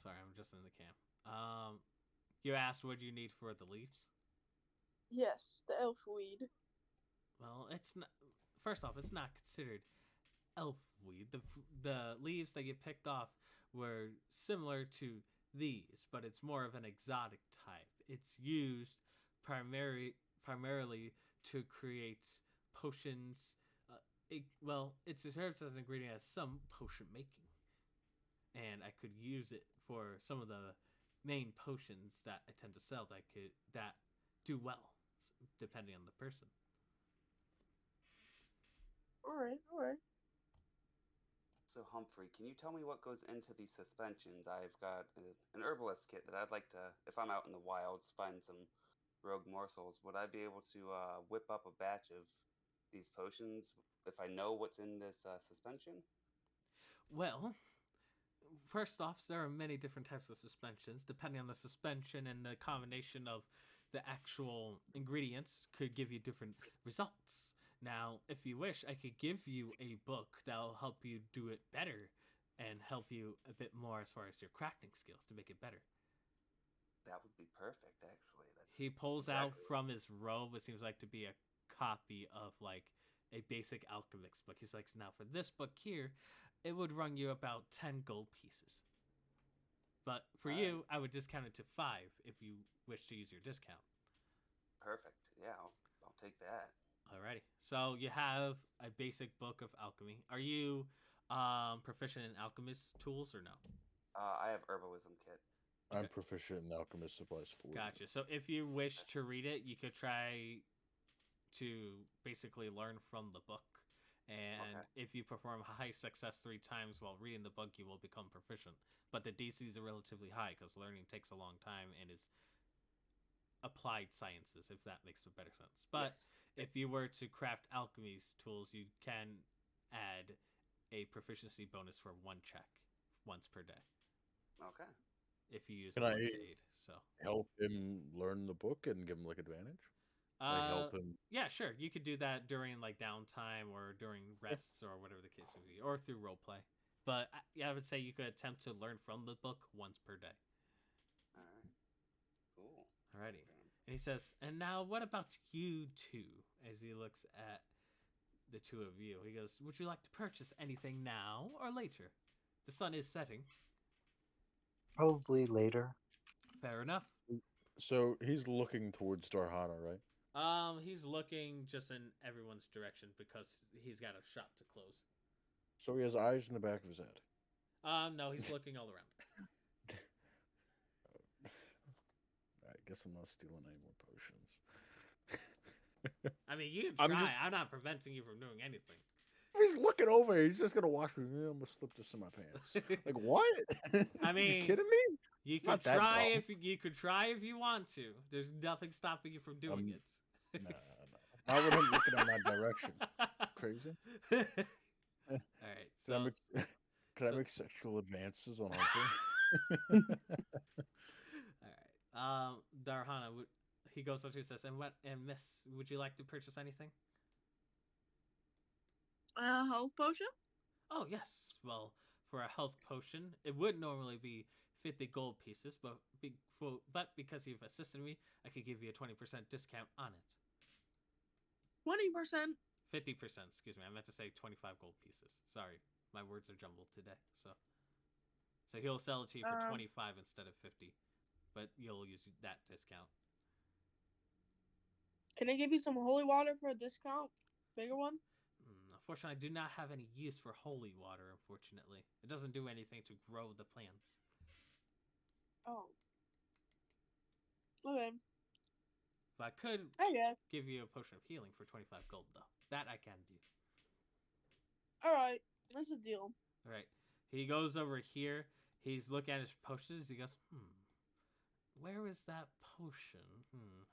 Sorry, I'm just in the camp. You asked what you need for the leaves? Yes, the elfweed. Well, it's not. First off, it's not considered elf weed. The leaves that you picked off were similar to these, but it's more of an exotic type. It's used primarily to create potions. It serves as an ingredient as some potion making, and I could use it for some of the main potions that I tend to sell that do well, depending on the person. All right. So Humphrey, can you tell me what goes into these suspensions? I've got an herbalist kit that I'd like to, if I'm out in the wilds, find some rogue morsels. Would I be able to whip up a batch of these potions if I know what's in this suspension? Well, first off, there are many different types of suspensions. Depending on the suspension and the combination of the actual ingredients could give you different results. Now, if you wish, I could give you a book that'll help you do it better and help you a bit more as far as your crafting skills to make it better. That would be perfect, actually. That's He pulls out exactly from his robe what seems like to be a copy of like a basic alchemist book. He's like, now for this book here, it would run you about 10 gold pieces. But for All you, I would discount it to 5 if you wish to use your discount. perfect. Yeah, I'll take that. Alrighty. So you have a basic book of alchemy. Are you proficient in alchemist tools or no? I have herbalism kit. I'm Okay. proficient in alchemist supplies 4. Gotcha. So if you wish to read it, you could try to basically learn from the book. And Okay. if you perform high success 3 times while reading the book, you will become proficient. But the DCs are relatively high because learning takes a long time and is applied sciences, if that makes a better sense. But Yes. if you were to craft alchemy tools, you can add a proficiency bonus for 1 check once per day Okay. if you use Can the book I- to aid. So Help him learn the book and give him like advantage. Like help him. yeah, sure. You could do that during like downtime or during rests or whatever the case may be, or through roleplay. But yeah, I would say you could attempt to learn from the book once per day. All right. Cool. Alrighty. And he says, and now what about you two? As he looks at the two of you, he goes, would you like to purchase anything now or later? The sun is setting. Probably later. Fair enough. So he's looking towards Darhana, right? He's looking just in everyone's direction because he's got a shop to close. So he has eyes in the back of his head. No, he's looking all around. I guess I'm not stealing any more potions. I mean, you can I'm try. just- I'm not preventing you from doing anything. He's looking over. He's just gonna watch me. I'm gonna slip this in my pants. Like what? I mean, you kidding me? You could Not that try dumb. if you could try if you want to. There's nothing stopping you from doing it. No. Not with him looking in my direction. Crazy. All right. So Can I so- make sexual advances on Hunter? all right. Darhana, he goes up to you and says, and Miss, would you like to purchase anything? A health potion? Oh yes. Well, for a health potion, it would normally be 50 gold pieces, but because you've assisted me, I could give you a 20% discount on it. 20%. 50%, excuse me. I meant to say 25 gold pieces. Sorry, my words are jumbled today. So he'll sell it to you for 25 instead of 50, but you'll use that discount. Can I give you some holy water for a discount? Bigger one? Unfortunately, I do not have any use for holy water, unfortunately. It doesn't do anything to grow the plants. Oh. Okay. But I could I guess. give you a potion of healing for 25 gold, though. That I can do. Alright. That's a deal. All right. He goes over here. He's looking at his potions. He goes, where is that potion?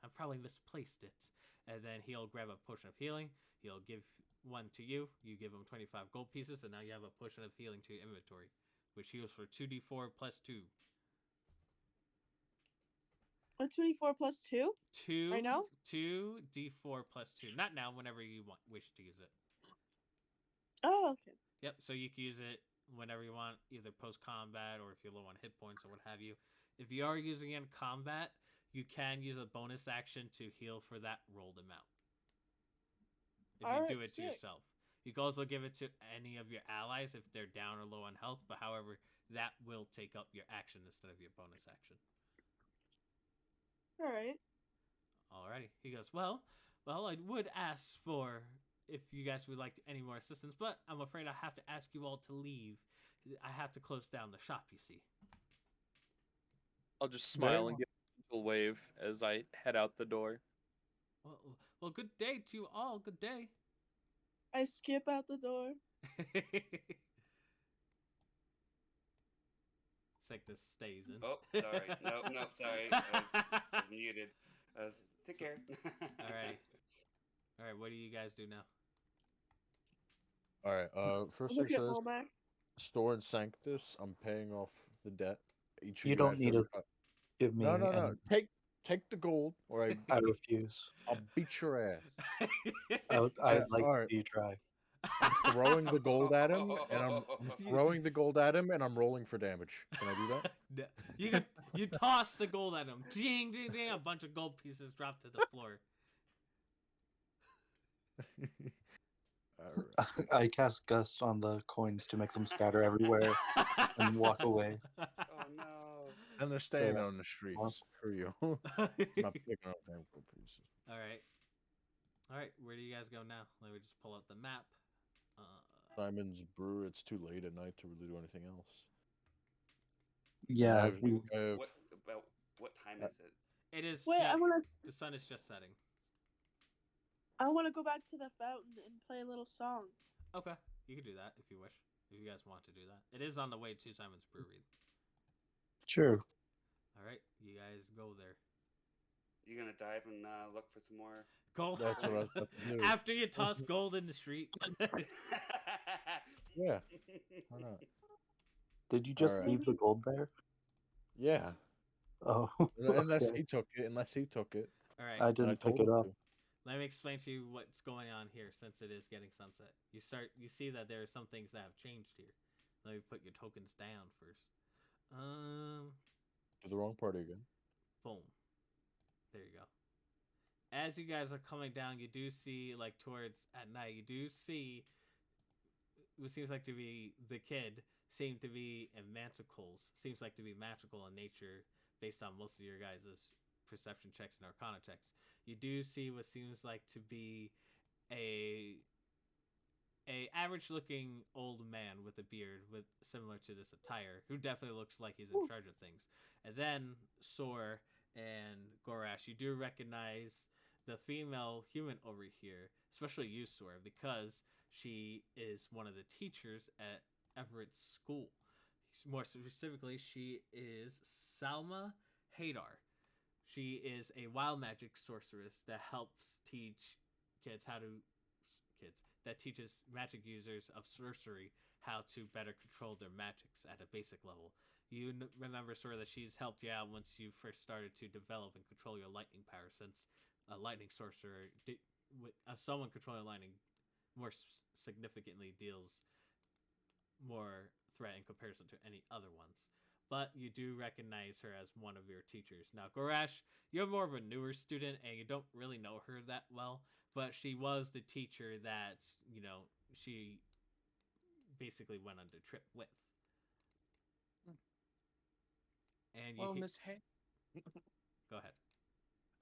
I've probably misplaced it. And then he'll grab a potion of healing. He'll give one to you. You give him 25 gold pieces, and now you have a potion of healing to your inventory, which heals for 2d4 plus 2. A 24 plus 2? 2 Right now? 2d4 plus 2. Not now, whenever you wish to use it. Oh, okay. Yep, so you can use it whenever you want, either post-combat or if you're low on hit points or what have you. If you are using it in combat, you can use a bonus action to heal for that rolled amount. If you do it to yourself. You can also give it to any of your allies if they're down or low on health, but however, that will take up your action instead of your bonus action. Alright. Alrighty. He goes, well, I would ask for if you guys would like any more assistance, but I'm afraid I have to ask you all to leave. I have to close down the shop, you see. I'll just smile and give a gentle wave as I head out the door. Well, good day to you all. Good day. I skip out the door. Cygnus stays in. Oh, sorry. No, sorry. I was muted. Take care. Alright, what do you guys do now? All right. First Look thing at says, Womack. Store and Sanctus. I'm paying off the debt. Each of You don't guys need have- to give me No. any- Take take the gold, or I refuse. I'll beat your ass. I'd like all to right. see you try. I'm throwing the gold at him, and I'm throwing the gold at him, and I'm rolling for damage. Can I do that? No. You toss the gold at him. Ding, ding, ding. A bunch of gold pieces drop to the floor. All right. I cast Gust on the coins to make them scatter everywhere and walk away. Oh no. And they're staying Yes. on the streets. Screw you. I'm not picking up them gold pieces. All right. Where do you guys go now? Let me just pull out the map. Simon's Brew. It's too late at night to really do anything else. Yeah, I've- I've- What time is it? It is. Wait, The sun is just setting. I want to go back to the fountain and play a little song. Okay, you can do that if you wish. If you guys want to do that, it is on the way to Simon's Brewery. sure. All right, you guys go there. You gonna dive and look for some more? Gold. That's what I was about to do. After you toss gold in the street. Yeah. Why not? Did you just Alright. leave the gold there? Yeah. Oh, Unless okay. he took it. All right. I I didn't pick told it him up. to. Let me explain to you what's going on here since it is getting sunset. You see that there are some things that have changed here. Let me put your tokens down first. To the wrong party again. Boom. There you go. As you guys are coming down, you do see, like, towards at night, you do see what seems like to be the kid seem to be in manticles. Seems like to be magical in nature based on most of your guys' perception checks and arcana checks. You do see what seems like to be a average looking old man with a beard with similar to this attire, who definitely looks like he's in charge of things. And then Sor and Gorash, you do recognize the female human over here, especially you, Sor, because she is one of the teachers at Everett's school. More specifically, she is Salma Hadar. She is a wild magic sorceress that helps teach kids that teaches magic users of sorcery how to better control their magics at a basic level. You remember, sort of, that she's helped you out once you first started to develop and control your lightning power, since a lightning sorcerer, someone controlling lightning more significantly deals more threat in comparison to any other ones. But you do recognize her as one of your teachers. Now, Gorash, you're more of a newer student, and you don't really know her that well, but she was the teacher that, she basically went on the trip with. And you Miss Hay. Go ahead.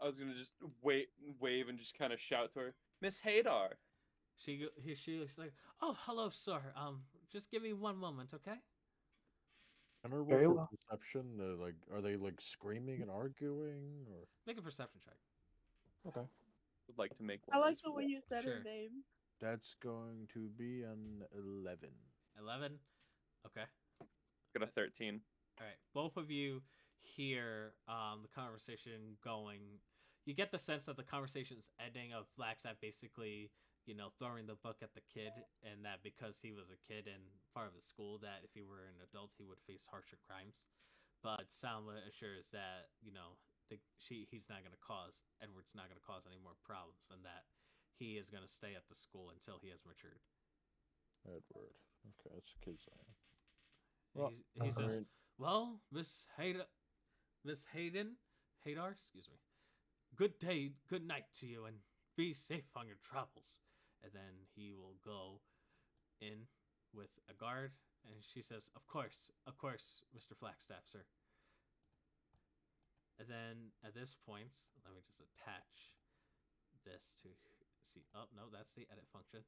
I was gonna just wave and just kind of shout to her, Miss Hadar. She looks like, oh, hello, sir. Just give me one moment, okay? Can I roll Very for well. perception? Are they like screaming and arguing, or? Make a perception check. Okay. Would like to make I one. like as the way well. you said Sure. her name. That's going to be an 11. 11. Okay. Got a 13. All right, both of you hear the conversation going. You get the sense that the conversation's ending of Flagstaff basically, throwing the book at the kid, and that because he was a kid and part of the school, that if he were an adult, he would face harsher crimes. But Salma assures that, he's not going to cause, Edward's not going to cause any more problems, and that he is going to stay at the school until he has matured. Edward. Okay, that's a kid's name. He says, Alright. well, Miss Hadar, excuse me. Good day, good night to you, and be safe on your travels. And then he will go in with a guard, and she says, of course, Mr. Flagstaff, sir. And then at this point, let me just attach this to see. Oh, no, that's the edit function.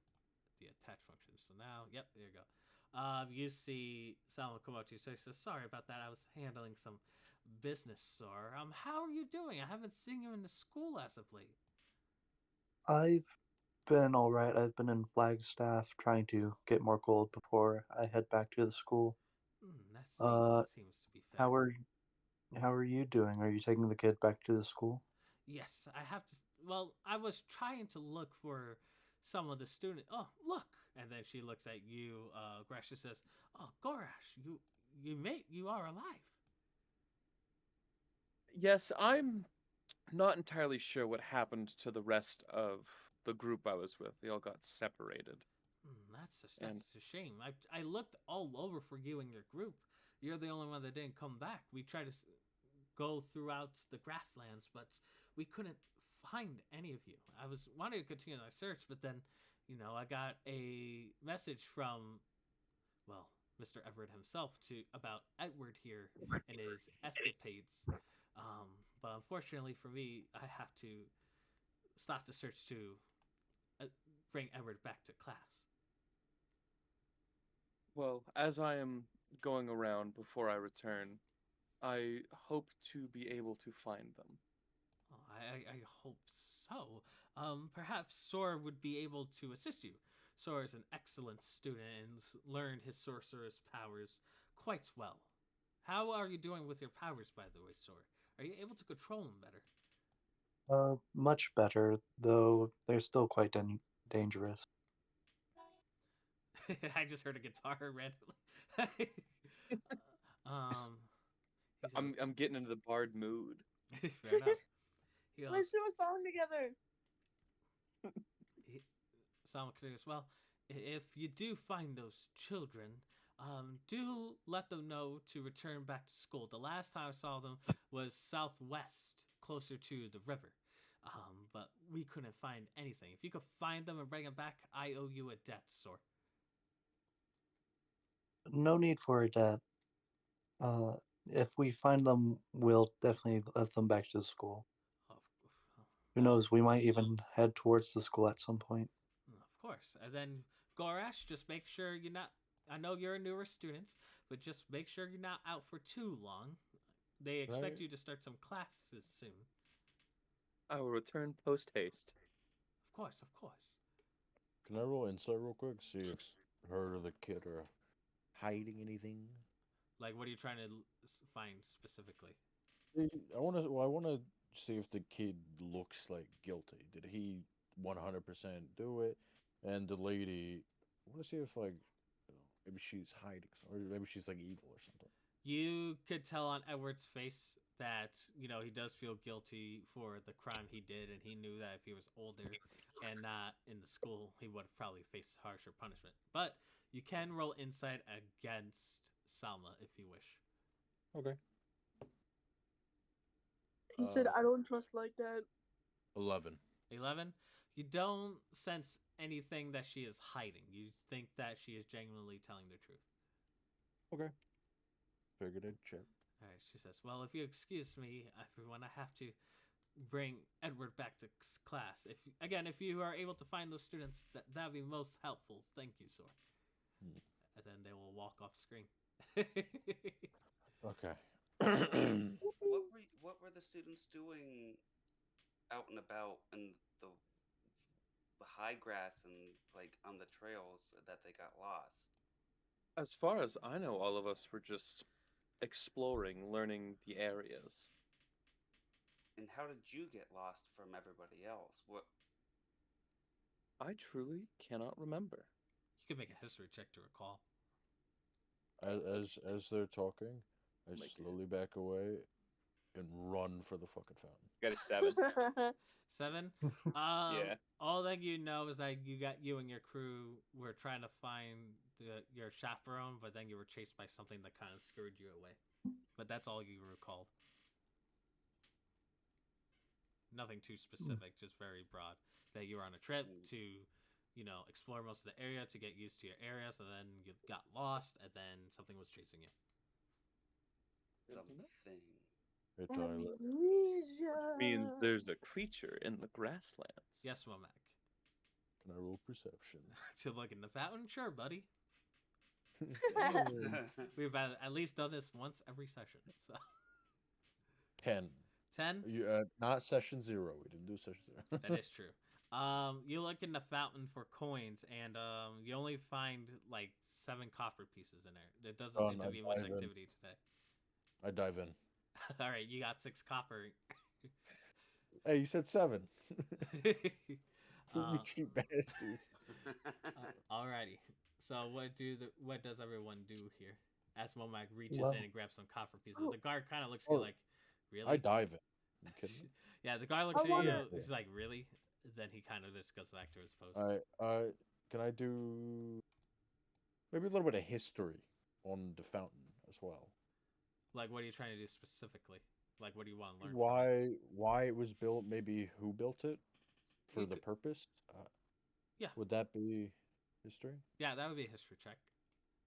The attach function. So now, yep, there you go. You see Salma come up to you. So he says, sorry about that. I was handling some business, sir. How are you doing? I haven't seen you in the school as of late. I've been all right. I've been in Flagstaff trying to get more gold before I head back to the school. That seems to be fair. How are you doing? Are you taking the kid back to the school? Yes, I have to. Well, I was trying to look for some of the students. Oh, look! And then she looks at you. Gorash says, "Oh, Gorash, you are alive." Yes, I'm not entirely sure what happened to the rest of the group I was with. They all got separated. That's And a shame. I looked all over for you and your group. You're the only one that didn't come back. We tried to go throughout the grasslands, but we couldn't find any of you. I was wanting to continue my search, but then, I got a message from, well, Mr. Everett himself about Edward here and his escapades. But unfortunately for me, I have to stop the search to uh, bring Edward back to class. well, as I am going around before I return, I hope to be able to find them. Oh, I hope so. Perhaps Sora would be able to assist you. Sora is an excellent student and learned his sorcerer's powers quite well. How are you doing with your powers, by the way, Sora? Are you able to control them better? Much better, though they're still quite dangerous. I just heard a guitar randomly. um, I'm getting into the bard mood. fair enough. He goes, Let's do a song together. Salma continues, well, if you do find those children, do let them know to return back to school. The last time I saw them was southwest, closer to the river. But we couldn't find anything. If you could find them and bring them back, I owe you a debt, Sor. No need for a debt. If we find them, we'll definitely let them back to school. Who knows? We might even head towards the school at some point. Of course. And then, Gorash, just make sure you're not. I know you're a newer student, but just make sure you're not out for too long. They expect you to start some classes soon. I will return post haste. Of course, of course. Can I roll insight real quick? See if her or the kid are hiding anything. Like, what are you trying to find specifically? I want to see if the kid looks like guilty. Did he 100% do it? And the lady, I want to see if maybe she's hiding, or maybe she's like evil or something. You could tell on Edward's face that, he does feel guilty for the crime he did, and he knew that if he was older and not in the school, he would have probably faced harsher punishment. But you can roll insight against Salma if you wish. Okay. He said, I don't trust like that. 11. 11? You don't sense anything that she is hiding. You think that she is genuinely telling the truth. Okay. Figured I'd check. All right, she says, well, if you excuse me, everyone, I have to bring Edward back to class. If you are able to find those students, that'd be most helpful. Thank you, Sor. And then they will walk off screen. Okay. What were the students doing out and about in the high grass and like on the trails that they got lost? As far as I know, all of us were just exploring, learning the areas. And how did you get lost from everybody else? What? I truly cannot remember. You could make a history check to recall. As they're talking, I Make slowly back away and run for the fucking fountain. Got a 7. 7? Yeah. All that you know is that you and your crew were trying to find your chaperone, but then you were chased by something that kind of scared you away. But that's all you recalled. Nothing too specific, just very broad. That you were on a trip to, explore most of the area, to get used to your areas, and then you got lost, and then something was chasing you. Something. Amnesia. Means there's a creature in the grasslands. Yes, Womack. Can I roll perception? To look in the fountain? Sure, buddy. We've at least done this once every session. So 10. 10? You not session 0. We didn't do session 0. That is true. You look in the fountain for coins, and you only find like 7 copper pieces in there. There doesn't seem to be much activity today. I dive in. All right, you got 6 copper. Hey, you said 7. You Uh, cheap bastard. Alrighty. So what does everyone do here? As Womack reaches Well- in and grabs some copper pieces, the guard kind of looks at you like, really? I dive in. You kidding me? Yeah, the guy looks I at wanna- you. He's like, really? Then he kind of just goes back to his post. All right. Can I do maybe a little bit of history on the fountain as well? Like, what are you trying to do specifically? Like, what do you want to learn from it? Why it was built? Maybe who built it for You the could- purpose? Yeah. Would that be history? Yeah, that would be a history check.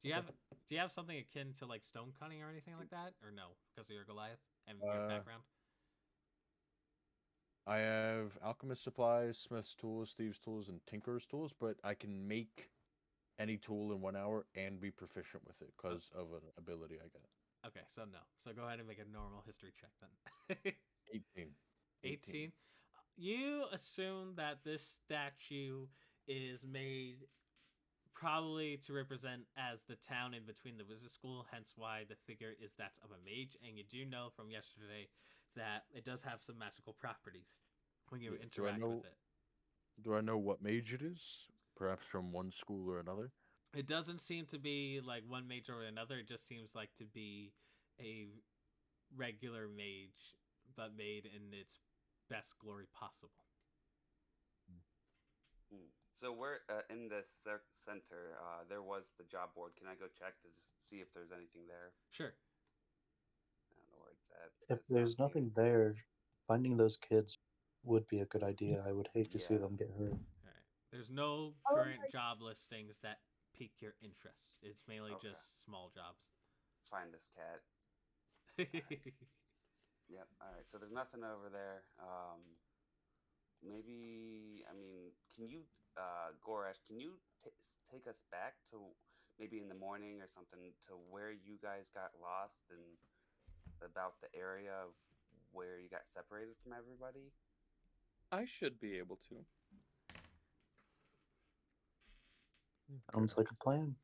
Do you Okay. have something akin to like stone cutting or anything like that, or no? Because of your Goliath and your background. I have alchemist supplies, smith's tools, thieves' tools, and tinker's tools, but I can make any tool in 1 hour and be proficient with it because of an ability I get. Okay, so no. So go ahead and make a normal history check then. 18. 18. You assume that this statue is made probably to represent as the town in between the wizard school, hence why the figure is that of a mage. And you do know from yesterday that it does have some magical properties when you interact with it. Do I know what mage it is? Perhaps from one school or another? It doesn't seem to be like one mage or another. It just seems like to be a regular mage, but made in its best glory possible. So we're in the center. There was the job board. Can I go check to see if there's anything there? Sure. I don't know where it's at. If It's there's not here. nothing there, finding those kids would be a good idea. I would hate to see Yeah. them get hurt. All right. There's no Oh current my- job listings that pique your interest. It's mainly Okay. just small jobs. Find this cat. Yep. All right. So there's nothing over there. Maybe. I mean, can you, Goresh? Can you take us back to maybe in the morning or something to where you guys got lost and about the area of where you got separated from everybody? I should be able to. Sounds like a plan.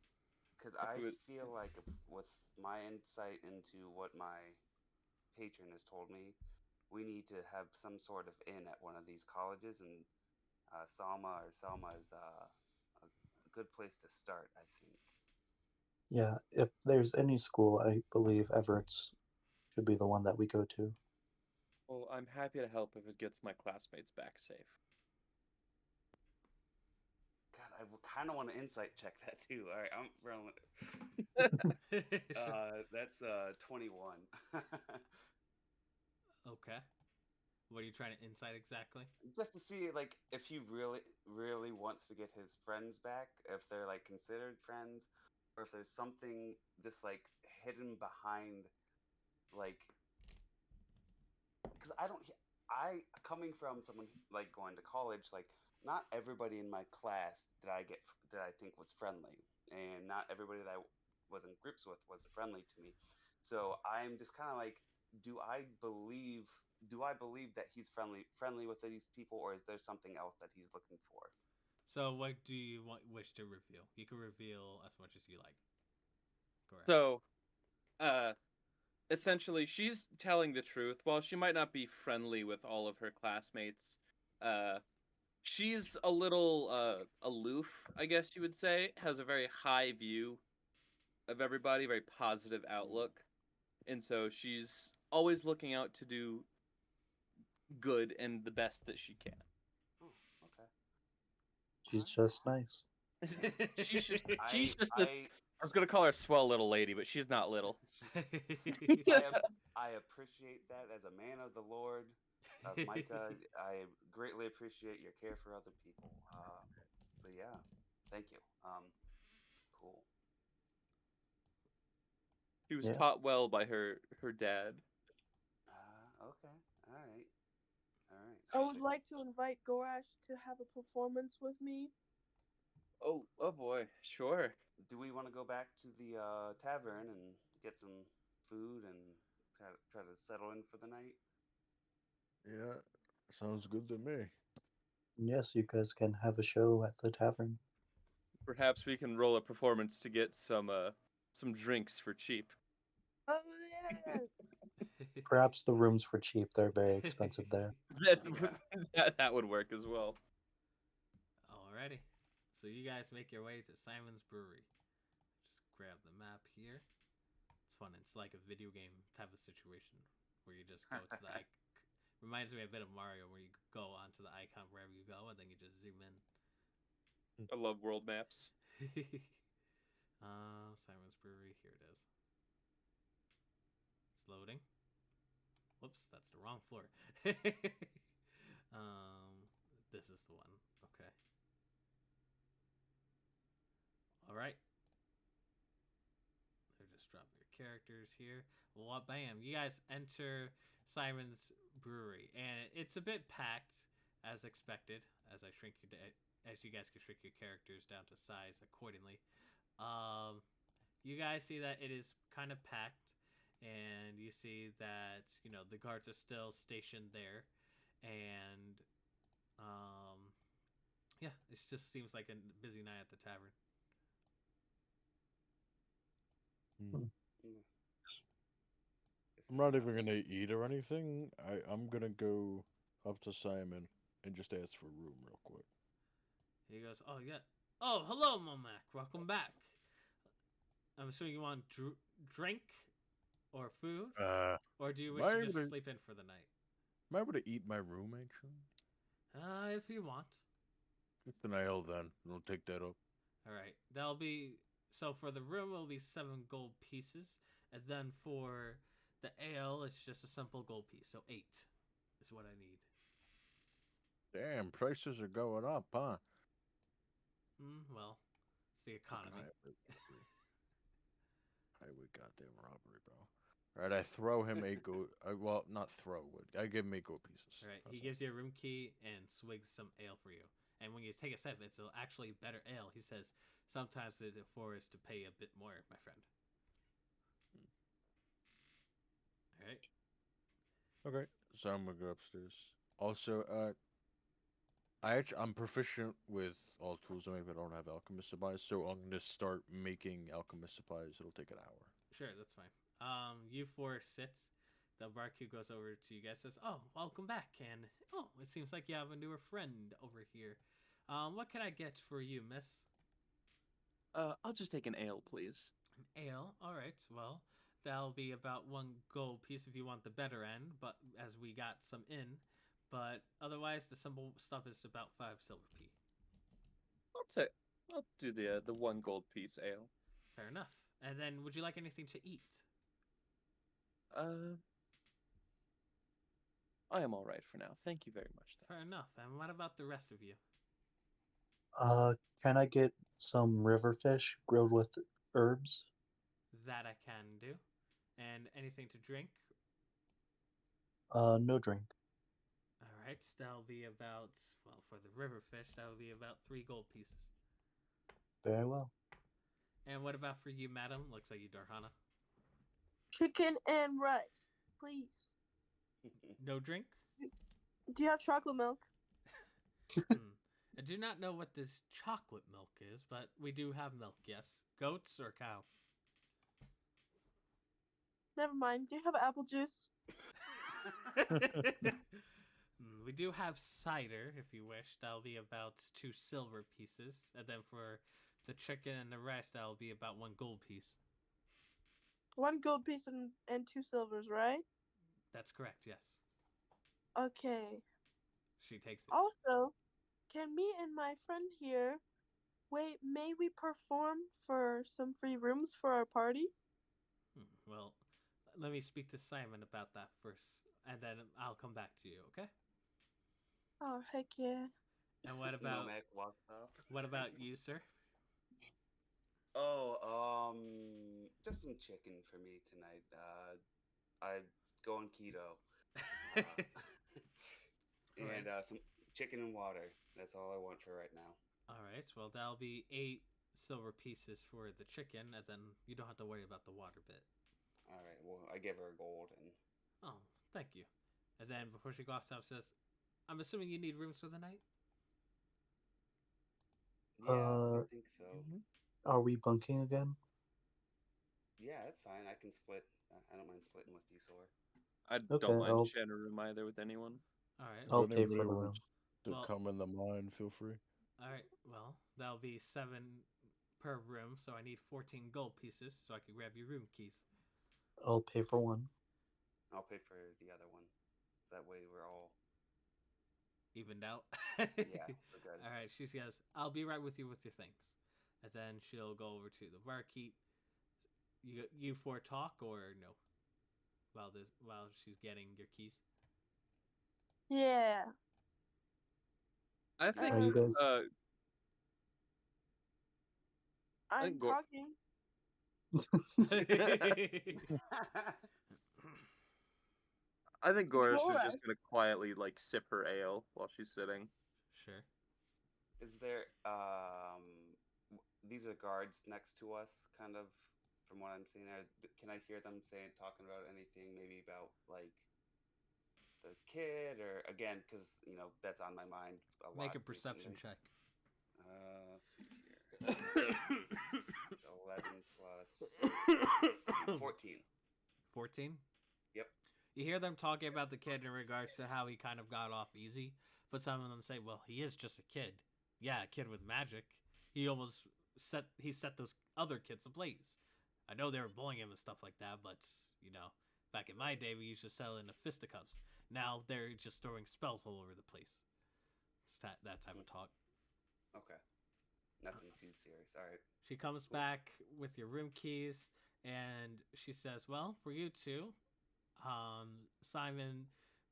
Because I would- feel like with my insight into what my patron has told me, we need to have some sort of inn at one of these colleges, and Selma is a good place to start, I think. Yeah, if there's any school, I believe Everett's should be the one that we go to. Well, I'm happy to help if it gets my classmates back safe. God, I kind of want to insight check that too. All right, I'm rolling. That's 21. Okay. What are you trying to insight exactly? Just to see, like, if he really wants to get his friends back, if they're like considered friends, or if there's something just like hidden behind, like, because I coming from someone like going to college, like, not everybody in my class that I think was friendly, and not everybody that I was in groups with was friendly to me. So I'm just kind of like, do I believe that he's friendly with these people, or is there something else that he's looking for? So, what do you wish to reveal? You can reveal as much as you like. Correct. So, essentially, she's telling the truth. While she might not be friendly with all of her classmates, she's a little aloof, I guess you would say. Has a very high view of everybody, very positive outlook, and so she's always looking out to do good and the best that she can. Oh, okay. She's just nice. She's just I- this. I was gonna call her a swell little lady, but she's not little. I appreciate that as a man of the Lord, of Micah. I greatly appreciate your care for other people. But yeah, thank you. Cool. She was Yeah. taught well by her dad. Okay. All right. All right. I would like to invite Gorash to have a performance with me. Oh boy, sure. Do we want to go back to the tavern and get some food and try to settle in for the night? Yeah, sounds good to me. Yes, you guys can have a show at the tavern. Perhaps we can roll a performance to get some drinks for cheap. Oh yeah. Perhaps the rooms for cheap. They're very expensive there. That would work as well. Alrighty. So you guys make your way to Simon's Brewery. Just grab the map here. It's fun. It's like a video game type of situation where you just go to the reminds me a bit of Mario, where you go onto the icon wherever you go, and then you just zoom in. I love world maps. Simon's Brewery. Here it is. It's loading. Whoops, that's the wrong floor. This is the one. Okay. All right. They're just dropping your characters here. Well, bam! You guys enter Simon's Brewery, and it's a bit packed, as expected. As I shrink your, as you guys can shrink your characters down to size accordingly. You guys see that it is kind of packed, and you see that the guards are still stationed there, and yeah, it just seems like a busy night at the tavern. I'm not even gonna eat or anything. I'm gonna go up to Simon and just ask for room real quick. He goes, "Oh yeah, oh hello, Momac, welcome back. I'm assuming you want drink or food, or do you wish to just sleep in for the night? Am I able to eat my room actually? If you want. Just an ale then. I'll take that up. All right, that'll be so for the room it'll be 7 gold pieces, and then for the ale it's just a simple gold piece, so 8 is what I need. Damn, prices are going up, huh? Well, it's the economy. Highway goddamn robbery, bro. Alright, I throw him a gold. Well, not throw. I give him 8 gold pieces. All right, he gives you a room key and swigs some ale for you. And when you take a sip, it's actually better ale. He says, sometimes it affords to pay a bit more, my friend. All right. Okay, so I'm gonna go upstairs. Also, I'm proficient with all tools. I don't have alchemist supplies, so I'm gonna start making alchemist supplies. It'll take an hour. Sure, that's fine. You 4 sit. The barkeep goes over to you guys, says, "Oh, welcome back, and it seems like you have a newer friend over here. What can I get for you, miss?" I'll just take an ale, please. An ale? All right. Well, that'll be about 1 gold piece if you want the better end, but as we got some in. But otherwise, the simple stuff is about 5 silver p. I'll do the 1 gold piece ale. Fair enough. And then, would you like anything to eat? I am all right for now. Thank you very much. Fair enough. And what about the rest of you? Can I get some river fish grilled with herbs? That I can do. And anything to drink? No drink. All right. That'll be about, well, for the river fish, that'll be about 3 gold pieces. Very well. And what about for you, madam? Looks like you, Darhana. Chicken and rice, please. No drink? Do you have chocolate milk? I do not know what this chocolate milk is, but we do have milk, yes. Goats or cow? Never mind. Do you have apple juice? We do have cider, if you wish. That'll be about 2 silver pieces. And then for the chicken and the rest, that'll be about 1 gold piece. 1 gold piece and 2 silvers, right? That's correct, yes. Okay. She takes it. Also, can me and my friend here, may we perform for some free rooms for our party? Well, let me speak to Simon about that first, and then I'll come back to you, okay? Oh, heck yeah. And what about Nomak walks up. What about you, sir? Oh, just some chicken for me tonight. I'm going keto. And some chicken and water. That's all I want for right now. All right. Well, that'll be 8 silver pieces for the chicken, and then you don't have to worry about the water bit. All right. Well, I give her a gold and. Oh, thank you. And then before she goes out, says, "I'm assuming you need rooms for the night." Yeah, I think so. Are we bunking again? Yeah, that's fine. I can split. I don't mind splitting with you, Sor. I don't mind sharing a room either with anyone. All right. I'll pay for the room. To come in the mine, feel free. All right. Well, that'll be 7 per room, so I need 14 gold pieces so I can grab your room keys. I'll pay for 1. I'll pay for the other one. That way we're all evened out. yeah, we're good. All right. She says, "I'll be right with you with your things," and then she'll go over to the barkeep. You four talk or no? While she's getting your keys. Yeah. I think Are you guys? uh I I'm think Gor- talking. I think Gorish is Gorash. just gonna quietly like sip her ale while she's sitting. Sure. Is there these are guards next to us, kind of from what I'm seeing there. Can I hear them saying talking about anything, maybe about like the kid, or again, because that's on my mind a lot. Make a perception recently. check. Let's see here. 11 plus 14. 14? Yep. You hear them talking about the kid in regards to how he kind of got off easy, but some of them say, well, he is just a kid. Yeah, a kid with magic. He almost set those other kids ablaze. I know they were bullying him and stuff like that, but, back in my day, we used to sell into fisticuffs. Now they're just throwing spells all over the place. It's that type of talk. Okay. Nothing too serious. All right. She comes back with your room keys, and she says, well, for you two, Simon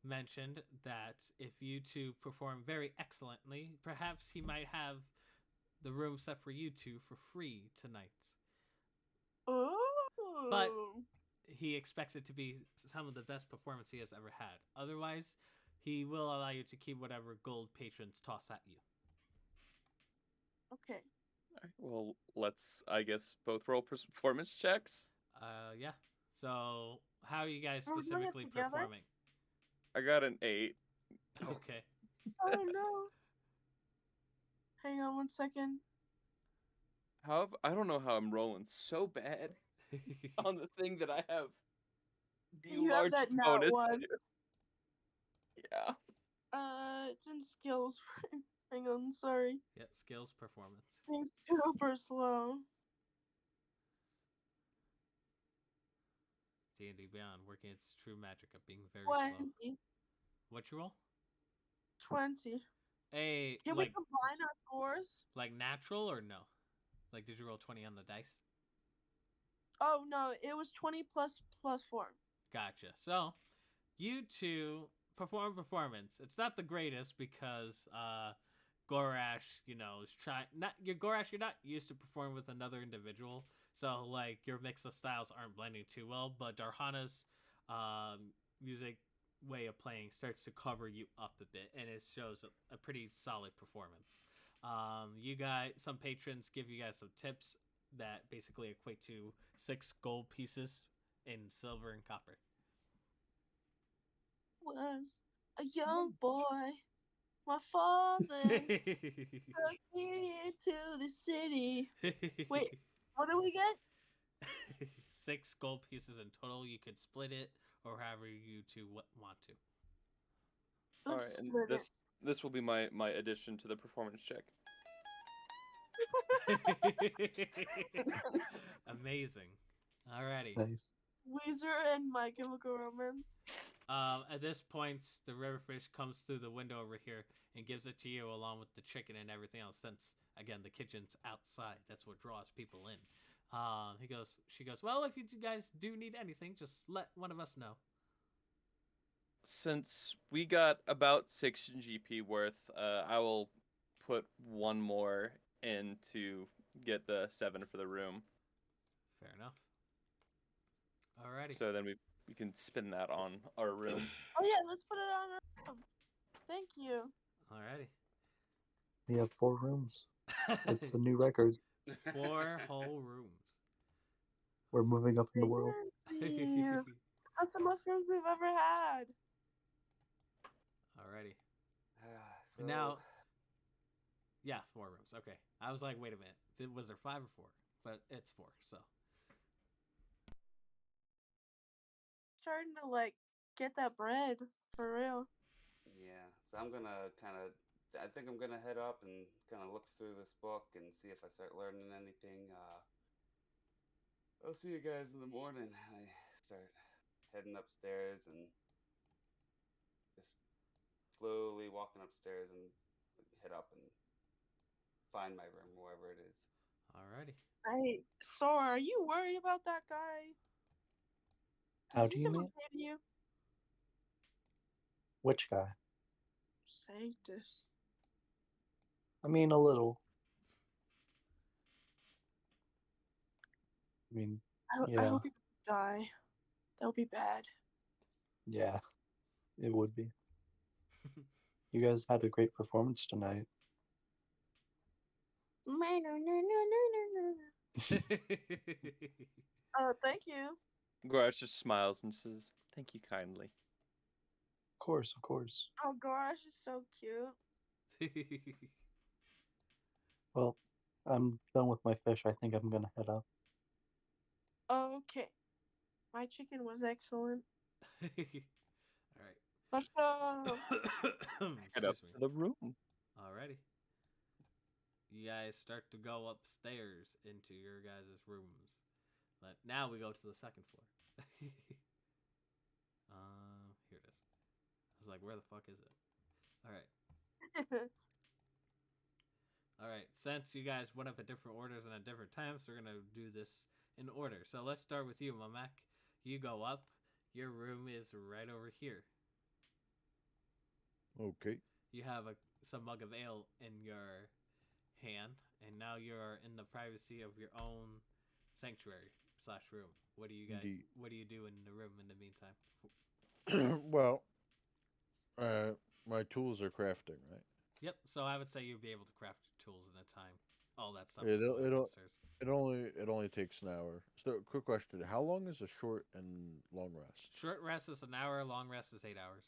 mentioned that if you two perform very excellently, perhaps he might have the room set for you two for free tonight. Oh. But he expects it to be some of the best performance he has ever had. Otherwise, he will allow you to keep whatever gold patrons toss at you. Okay. Well, let's I guess both roll performance checks. Yeah. So, how are you guys Are we doing it specifically together? performing? I got an 8. Okay. Oh no. Hang on 1 second. I don't know how I'm rolling so bad on the thing that I have the You have largest that nat bonus one. to. Yeah. It's in skills. Hang on, sorry. Yep, skills, performance. It's super slow. D&D Beyond, working its true magic of being very slow. 20. What you roll? 20. Hey, Can we combine our scores? like natural or no? Like, did you roll 20 on the dice? Oh no, it was 20 plus 4. Gotcha. So, you two perform performance. It's not the greatest because Gorash, is trying. Gorash, you're not used to performing with another individual, so like your mix of styles aren't blending too well. But Darhana's music way of playing starts to cover you up a bit, and it shows a pretty solid performance. You guys, some patrons give you guys some tips that basically equate to 6 gold pieces in silver and copper. Was a young boy. My father took me to the city. Wait, what do we get? 6 gold pieces in total. You could split it or however you two want to. All right, and this will be my addition to the performance check. Amazing. Alrighty. Nice. Weezer and My Chemical Romance. At this point, the riverfish comes through the window over here and gives it to you along with the chicken and everything else. Since again, the kitchen's outside, that's what draws people in. She goes, well, if you guys do need anything, just let one of us know. Since we got about 6 GP worth, I will put one more in to get the 7 for the room. Fair enough. Alrighty. So then we can spin that on our room. Oh yeah, let's put it on our room. Thank you. Alrighty. We have 4 rooms. It's a new record. 4 whole rooms. We're moving up in the world. Yeah. That's the most rooms we've ever had. Alrighty. So Now, yeah, 4 rooms. Okay. I was like, wait a minute. Was there 5 or 4? But it's 4, so. Starting to like get that bread for real. yeah, so I'm gonna I think I'm gonna head up and kind of look through this book and see if I start learning anything. I'll see you guys in the morning. I start heading upstairs, and just slowly walking upstairs and head up and find my room, wherever it is. Alrighty. Hey, Sora, are you worried about that guy? How Does do he you ever mean? hit you? Which guy? Sanctus. I mean, a little. I mean, I yeah, hope you die. That would be bad. yeah, it would be. You guys had a great performance tonight. Thank you. Gorash just smiles and says, "Thank you kindly." Of course, of course. Oh gosh, it's so cute. Well, I'm done with my fish. I think I'm gonna head up. Okay. My chicken was excellent. Alright. Let's go. Head up Excuse me. to the room. Alrighty. You guys start to go upstairs into your guys' rooms. But now we go to the second floor. Here it is. I was like, where the fuck is it? Alright. Alright, since you guys went up at different orders and at different times, we're gonna do this in order. So let's start with you, Mamak. You go up. Your room is right over here. Okay. You have some mug of ale in your hand, and now you're in the privacy of your own sanctuary / room. What do you guys? Indeed. What do you do in the room in the meantime? Well, my tools are crafting, right? Yep. So I would say you'd be able to craft tools in that time. All that stuff Yeah, is going up it'll downstairs. it only takes an hour. So, quick question: how long is a short and long rest? Short rest is an hour. Long rest is 8 hours.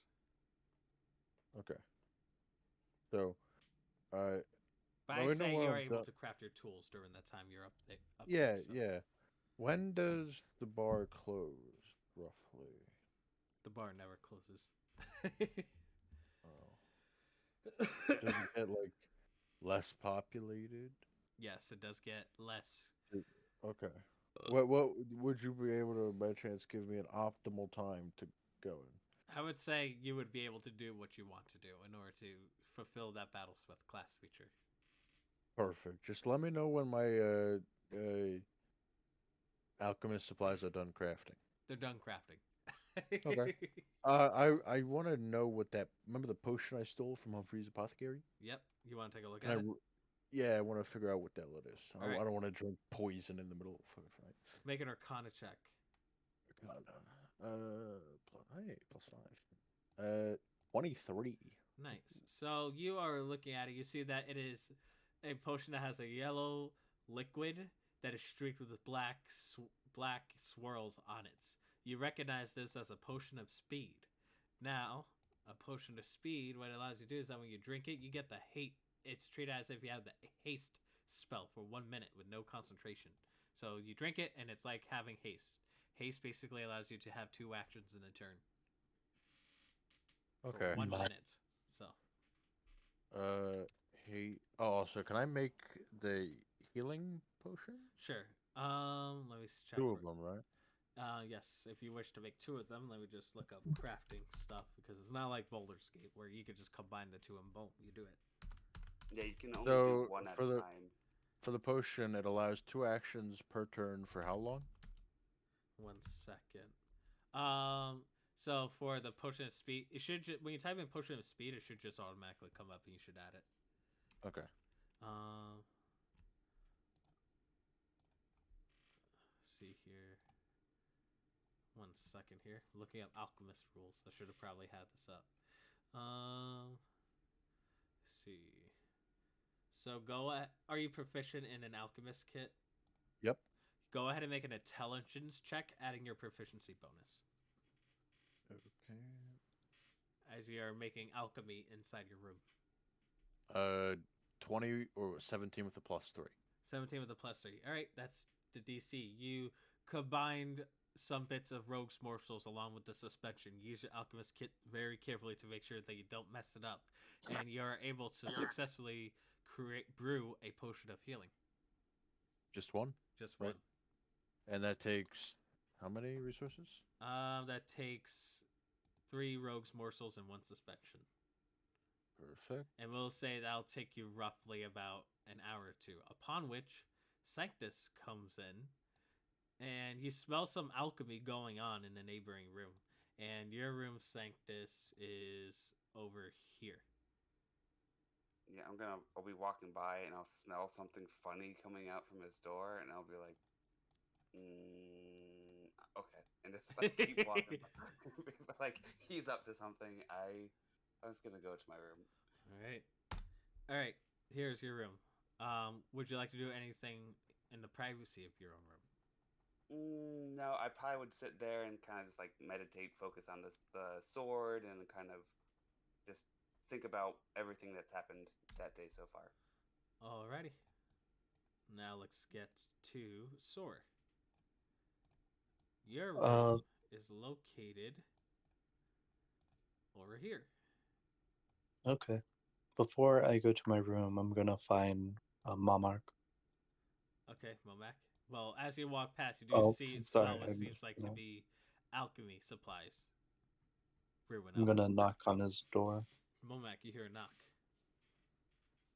Okay. So, I But let I me know say when you're I'm able done. to craft your tools during that time you're up there. Yeah, So yeah. When does the bar close, roughly? the bar never closes. Oh. Does it get like less populated? Yes, it does get less. Okay. What would you be able to, by chance, give me an optimal time to go in? I would say you would be able to do what you want to do in order to fulfill that Battlesmith class feature. Perfect. Just let me know when my alchemist supplies are done crafting. They're done crafting. Okay. I want to know what that. Remember the potion I stole from Humphrey's apothecary? Yep. You want to take a look Can at I? it? Yeah, I want to figure out what that is. All right. I don't want to drink poison in the middle of a fight. Make an Arcana check. Hey, +5. 23. Nice. So you are looking at it. You see that it is a potion that has a yellow liquid that is streaked with black swirls on it. You recognize this as a potion of speed. Now, a potion of speed, what it allows you to do is that when you drink it, you get the hate. It's treated as if you have the haste spell for 1 minute with no concentration. So you drink it, and it's like having haste. Haste basically allows you to have 2 actions in a turn. Okay. For 1 Nice. minute. So. Hey. Oh, so can I make the healing potion? Sure. Let me check. 2 of them, right? Yes. If you wish to make 2 of them, let me just look up crafting stuff because it's not like Baldur's Gate where you could just combine the 2 and boom, you do it. Yeah, you can only So, do one at for a the- time. For the potion, it allows 2 actions per turn for how long? 1 second. So for the potion of speed, it should when you type in potion of speed, it should just automatically come up, and you should add it. Okay. See here. 1 second here. Looking up alchemist rules. I should have probably had this up. See. So go at. Are you proficient in an alchemist kit? Yep. Go ahead and make an intelligence check, adding your proficiency bonus. Okay. As you are making alchemy inside your room. 20 or 17 with a +3. 17 with a +3. All right, that's the DC. You combined some bits of rogue's morsels along with the suspension. Use your alchemist kit very carefully to make sure that you don't mess it up, and you're able to successfully brew a potion of healing. Just one? Just Right. one. And that takes how many resources? That takes 3 rogues morsels and 1 suspension. Perfect. And we'll say that'll take you roughly about an hour or two. Upon which Sanctus comes in, and you smell some alchemy going on in the neighboring room. And your room, Sanctus, is over here. Yeah, I'll be walking by and I'll smell something funny coming out from his door, and I'll be like, okay, and just like keep walking. Like he's up to something. I'm just gonna go to my room. All right. Here's your room. Would you like to do anything in the privacy of your own room? No, I probably would sit there and kind of just like meditate, focus on the sword, and kind of just think about everything that's happened that day so far. Alrighty. Now let's get to Soar. Your room is located over here. Okay. Before I go to my room, I'm gonna find Mamark. Okay, Momac. Well, as you walk past, you do see and smell what seems like to be alchemy supplies. I'm gonna knock on his door. Momac, you hear a knock.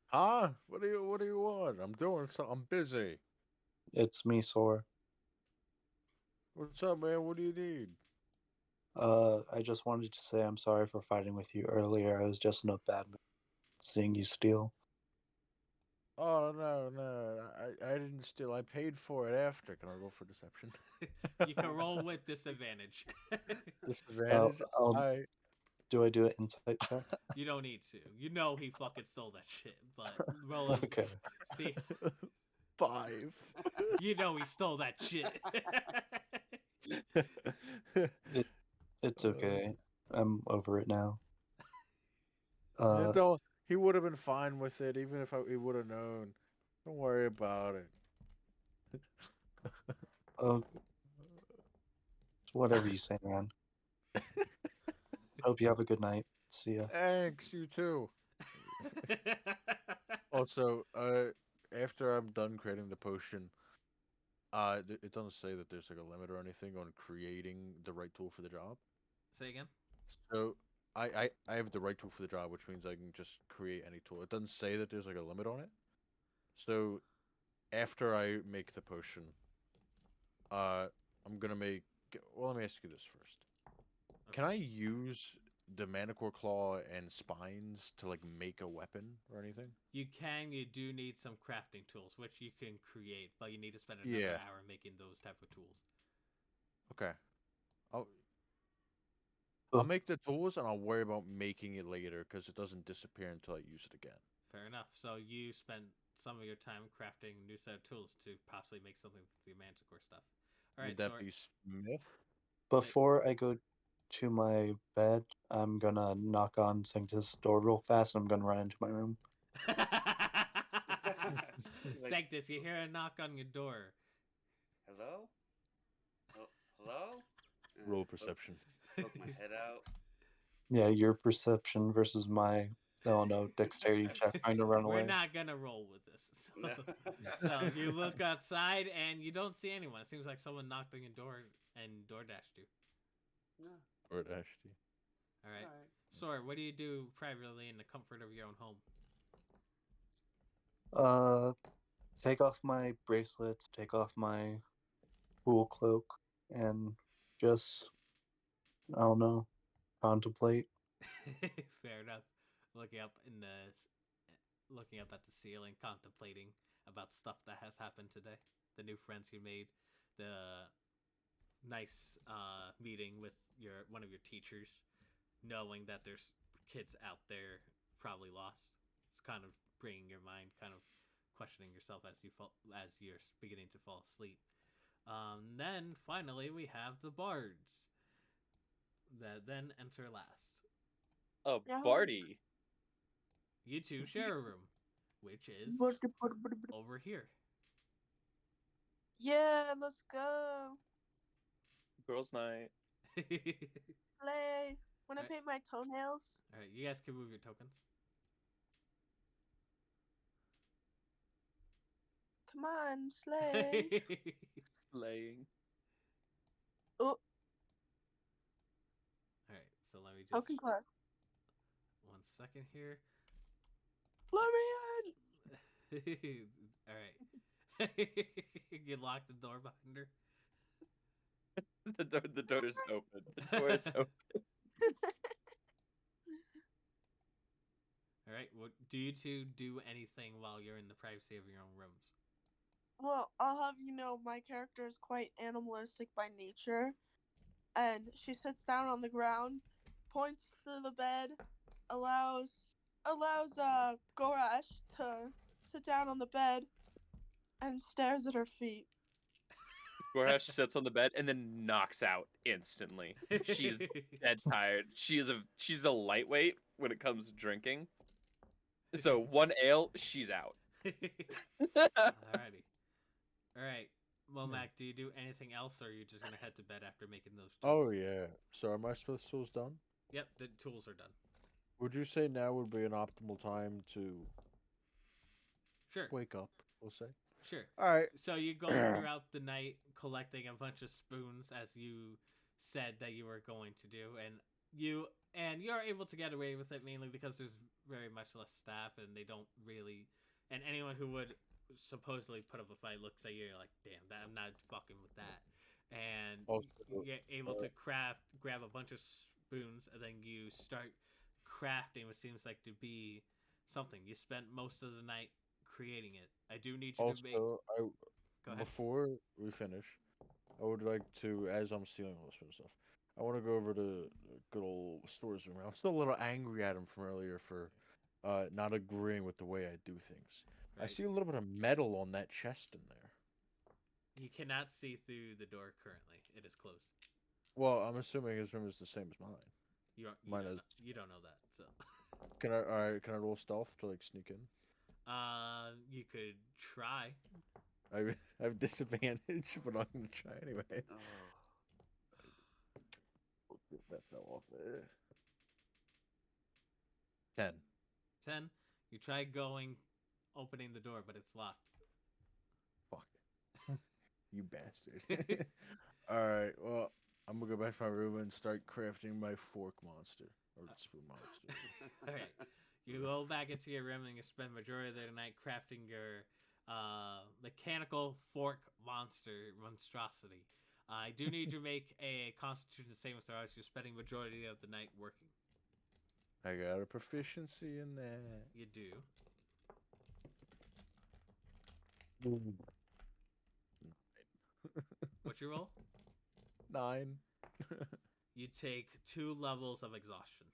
Huh? What do you want? I'm doing something. I'm busy. It's me, Sor. What's up, man? What do you need? I just wanted to say I'm sorry for fighting with you earlier. I was just in a bad mood seeing you steal. Oh no, I didn't steal. I paid for it after. Can I roll for deception? You can roll with disadvantage. Disadvantage. Do I do an insight check? You don't need to. You know he fucking stole that shit, but roll it. Okay. See, 5. You know he stole that shit. It's okay. I'm over it now. He would have been fine with it, even if he would have known. Don't worry about it. Whatever you say, man. Hope you have a good night. See ya. Thanks, you too. Also, after I'm done creating the potion, it doesn't say that there's like a limit or anything on creating the right tool for the job. Say again? So I have the right tool for the job, which means I can just create any tool. It doesn't say that there's like a limit on it. So after I make the potion, I'm gonna make. Well, let me ask you this first. Okay. Can I use the Manticore claw and spines to like make a weapon or anything? You can. You do need some crafting tools, which you can create, but you need to spend another hour making those type of tools. Okay. I'll make the tools and I'll worry about making it later because it doesn't disappear until I use it again. Fair enough. So you spend some of your time crafting a new set of tools to possibly make something with the Manticore stuff. All right. Would that be Smith? Before I go to my bed, I'm gonna knock on Sanctus' door real fast and I'm gonna run into my room. Sanctus, you hear a knock on your door. Hello? Hello? Roll perception. Poke my head out. Yeah, your perception versus my, dexterity check trying to run away. We're not gonna roll with this. So you look outside and you don't see anyone. It seems like someone knocked on your door and door dashed you. No. Or dashed you. All right. Sora, what do you do privately in the comfort of your own home? Take off my bracelets, take off my wool cloak, and just, I don't know, contemplate. Fair enough. Looking up at the ceiling, contemplating about stuff that has happened today. The new friends you made, the nice meeting with one of your teachers, knowing that there's kids out there probably lost. It's kind of bringing your mind, kind of questioning yourself as you're beginning to fall asleep. Then finally we have the bards that then enter last. Oh, Barty. You two share a room, which is over here. Yeah, let's go. Girls' night. Play. Wanna paint my toenails? All right, you guys can move your tokens. Come on, slay. Slaying. Oh. All right, So let me just Token card. 1 second here. Let me in. All right. You lock the door behind her. The door is open. The door is open. All right. What do you two do anything while you're in the privacy of your own rooms? Well, I'll have you know, my character is quite animalistic by nature, and she sits down on the ground, points to the bed, allows Gorash to sit down on the bed, and stares at her feet. Gorash sits on the bed and then knocks out instantly. She's dead tired. She's a lightweight when it comes to drinking. So 1 ale, she's out. Alrighty. All right. Well, Mac, do you do anything else, or are you just gonna head to bed after making those tools? Oh yeah. So are my Smith tools done? Yep, the tools are done. Would you say now would be an optimal time to Sure. wake up? We'll say. Sure. All right. So you go throughout the night collecting a bunch of spoons, as you said that you were going to do, and you're able to get away with it mainly because there's very much less staff, and they don't really, and anyone who would supposedly put up a fight looks at you, you're like, damn, I'm not fucking with that, and Also, you're able to grab a bunch of spoons, and then you start crafting what seems like to be something. You spent most of the night creating it. I do need you to make. Also, Go ahead. before we finish, I would like to, as I'm stealing all this sort of stuff, I want to go over to the good old stores room. I'm still a little angry at him from earlier for not agreeing with the way I do things. I Right. see a little bit of metal on that chest in there. You cannot see through the door currently. It is closed. Well, I'm assuming his room is the same as mine. Mine is. You don't know that. So. Can I? All right. Can I roll stealth to like sneak in? You could try. I have disadvantage, but I'm gonna try anyway. Oh. That fell off there. 10. 10. You try opening the door, but it's locked. Fuck. You bastard. Alright, well, I'm gonna go back to my room and start crafting my fork monster. Or spoon monster. Alright. You go back into your room and you spend majority of the night crafting your mechanical fork monstrosity. I do need you to make a Constitution saving throw as you're spending majority of the night working. I got a proficiency in that. You do. What's your roll? 9. You take 2 levels of exhaustion.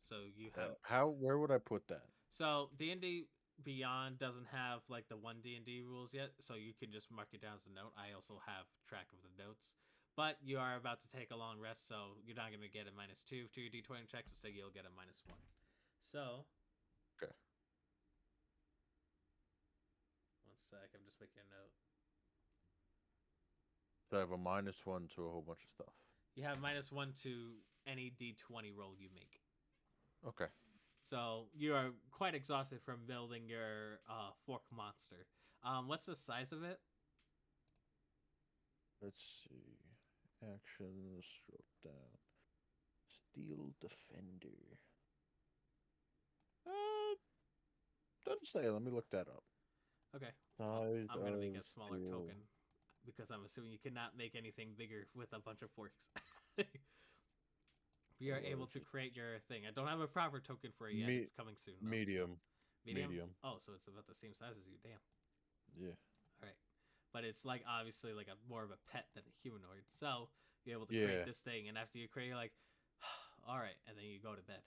So you have Where would I put that? So D&D Beyond doesn't have like the 1 D&D rules yet, so you can just mark it down as a note. I also have track of the notes. But you are about to take a long rest, so you're not going to get a -2 to your D20 checks. Instead, you'll get a -1. So. Okay. 1 sec, I'm just making a note. So I have a -1 to a whole bunch of stuff. You have -1 to any D20 roll you make. Okay. So you are quite exhausted from building your fork monster. What's the size of it? Let's see. Actions, scroll down. Steel Defender. Doesn't say. Let me look that up. Okay. Size I'm going to make a of smaller steel. token because I'm assuming you cannot make anything bigger with a bunch of forks. We are able to create your thing. I don't have a proper token for it yet. It's coming soon. Though, Medium. So. Medium? Oh, so it's about the same size as you. Damn. Yeah. All right. But it's like obviously like more of a pet than a humanoid. So you're able to create this thing. And after you create, you're like, all right. And then you go to bed.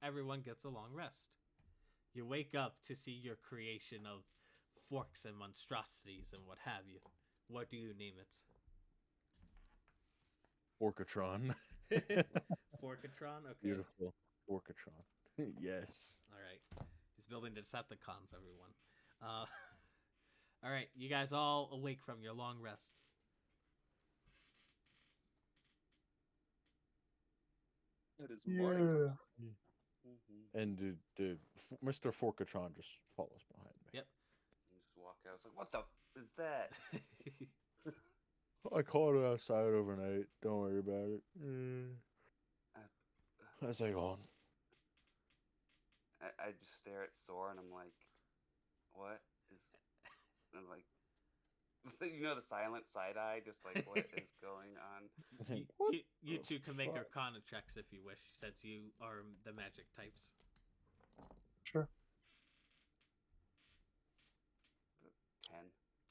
Everyone gets a long rest. You wake up to see your creation of forks and monstrosities and what have you. What do you name it? Forkatron. Forkatron? Okay. Beautiful. Forkatron. Yes. All right. He's building Decepticons, everyone. All right. You guys all awake from your long rest. It is morning. And Mr. Forkatron just follows behind me. Yep. You just walk out. It's like, what the is that? I caught it outside overnight. Don't worry about it. as I go on. I just stare at Sora and I'm like, what is? And I'm like, the silent side eye, just like, what is going on? You two can make Arcana checks if you wish, since you are the magic types. Sure. 10.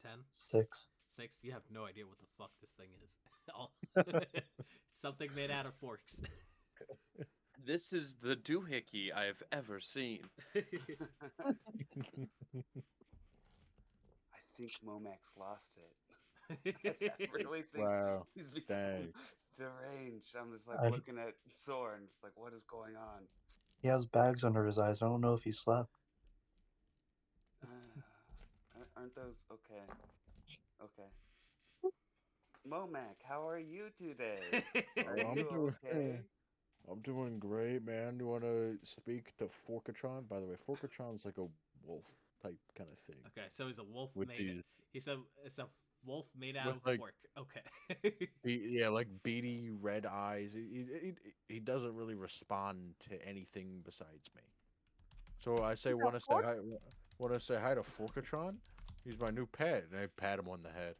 10? 6. 6? You have no idea what the fuck this thing is. Something made out of forks. This is the doohickey I've ever seen. I think Momax lost it. I really think Wow. he's become Dang. deranged. I'm just like I- looking at Sora and just like, what is going on? He has bags under his eyes. I don't know if he slept. Aren't those okay? Okay. Momac, how are you today? Are I'm you doing okay? I'm doing great, man. You want to speak to Forkatron? By the way, Forkatron's like a wolf type kind of thing. Okay, so he's a wolf With made. these, He's it's a wolf made out with of like fork. Okay. yeah, like beady red eyes. He doesn't really respond to anything besides me. So I say, He's a want to say fork? hi. Want to say hi to Forkatron? He's my new pet, and I pat him on the head.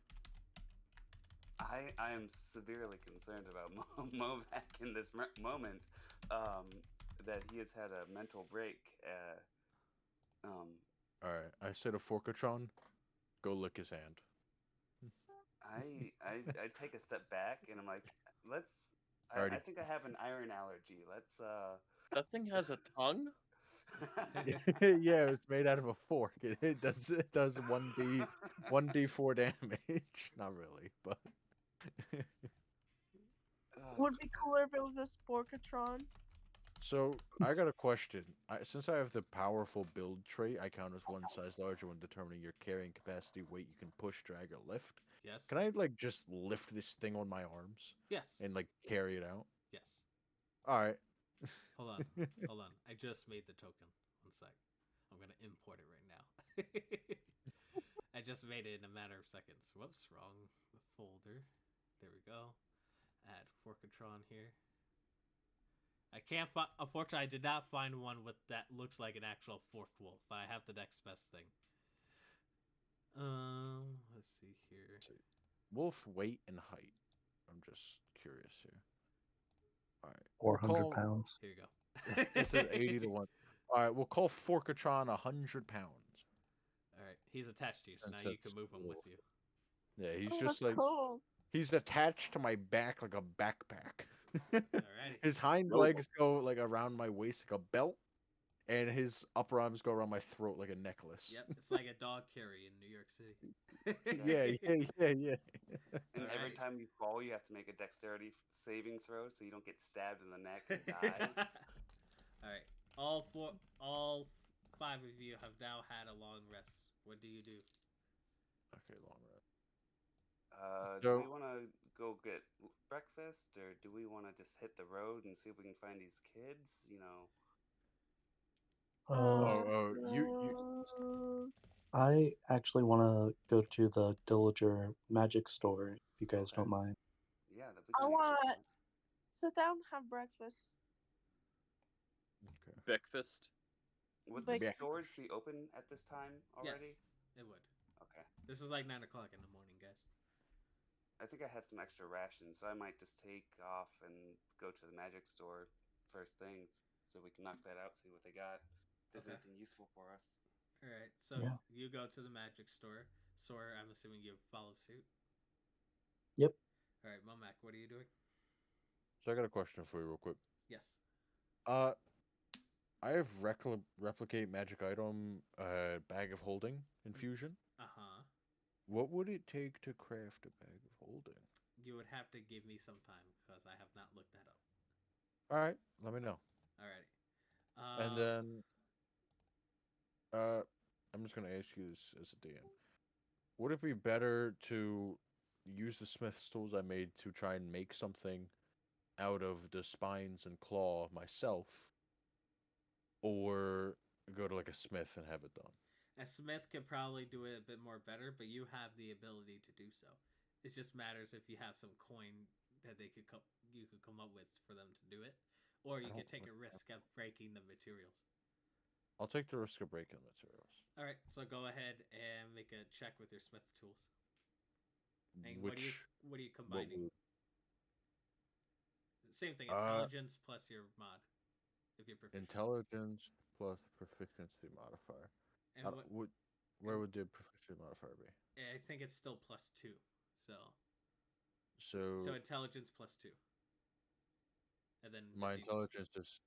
I am severely concerned about Momac in this moment. That he has had a mental break. Um, All right, I say to Forkatron, go lick his hand. I take a step back and I'm like, let's. I Alrighty. think I have an iron allergy. Let's. That thing has a tongue? Yeah, it's made out of a fork. It does 1d4 damage. Not really, but Would be cooler if it was a Sporkatron. so I got a question. Since I have the powerful build trait, I count as one size larger when determining your carrying capacity, weight you can push, drag, or lift. Yes. Can I like just lift this thing on my arms Yes. and like carry it out? Yes. All right. Hold on. Hold on. I just made the token. One sec. I'm gonna import it right now. I just made it in a matter of seconds. Whoops, wrong folder. There we go. Add Forkatron here. I can't find. Unfortunately, I did not find one with that looks like an actual forked wolf. But I have the next best thing. Let's see here. Wolf weight and height. I'm just curious here. All right. 400 pounds. Here you go. It says 80 to 1. All right, we'll call Forkatron 100 pounds. All right, he's attached to you, so Since now you that's can move him with wolf. you. Yeah, he's Oh, just that's like cool. he's attached to my back like a backpack. Alrighty. His hind legs go like around my waist like a belt, and his upper arms go around my throat like a necklace. Yep, it's like a dog carry in New York City. Yeah. And every Alrighty. time you fall, you have to make a dexterity saving throw so you don't get stabbed in the neck and die. All right, all five of you have now had a long rest. What do you do? Okay, long rest. Do we want to go get breakfast, or do we want to just hit the road and see if we can find these kids? You I actually want to go to the Dillinger magic store, if you guys Okay. don't mind. Yeah, that we I can want to sit down, have breakfast. okay. Breakfast? Would Big- the stores be open at this time already? Yes, it would. Okay. This is like 9 o'clock in the morning, guys. I think I had some extra rations, so I might just take off and go to the magic store first things so we can knock that out, see what they got. If there's Okay. anything useful for us. All right, so Yeah. you go to the magic store. Sora, I'm assuming you follow suit. Yep. All right, Momac, what are you doing? So I got a question for you real quick. Yes. I have replicate magic item bag of holding infusion. Uh-huh. What would it take to craft a bag of holding? You would have to give me some time because I have not looked that up. All right, let me know. Alrighty. And then I'm just gonna ask you this as a DM. Would it be better to use the smith's tools I made to try and make something out of the spines and claw myself, or go to like a smith and have it done? A smith could probably do it a bit more better, but you have the ability to do so. It just matters if you have some coin that you could come up with for them to do it, or you I could don't take a really risk of breaking the materials. I'll take the risk of breaking materials. All right, so go ahead and make a check with your smith tools. And Which what are you what combining? would, Same thing, uh intelligence plus your mod, if you're proficient. intelligence plus proficiency modifier. And what? Where would the proficiency modifier be? I think it's still +2. So So intelligence +2, and then the my D. intelligence is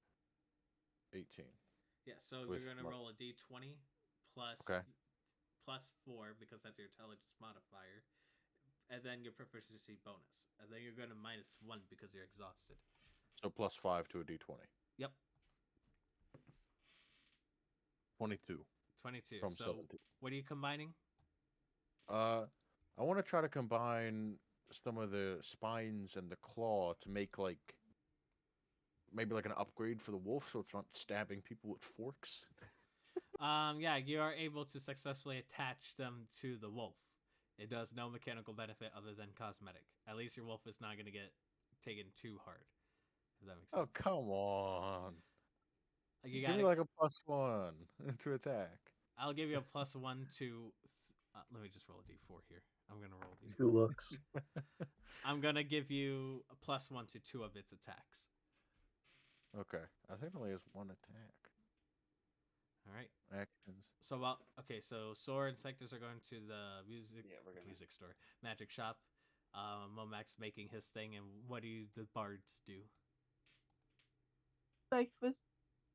18. Yeah, so With you're gonna mod- roll a D20 plus Okay. +4 because that's your intelligence modifier, and then your proficiency bonus, and then you're gonna -1 because you're exhausted. So +5 to a D20. Yep. 22 22. from So 17. what are you combining? I want to try to combine some of the spines and the claw to make maybe like an upgrade for the wolf, so it's not stabbing people with forks. Yeah, you are able to successfully attach them to the wolf. It does no mechanical benefit other than cosmetic. At least your wolf is not going to get taken too hard. If that makes sense. Oh, come on. You Give me gotta, like a +1 to attack. I'll give you a +1 to. Let me just roll a d4 here. I'm gonna roll these. 2 looks. I'm gonna give you a +1 to 2 of its attacks. Okay. I think it only has 1 attack. All right. Actions. So so Sora and Sectus are going to the music store, magic shop. Momac's making his thing, and what do the bards do? Breakfast.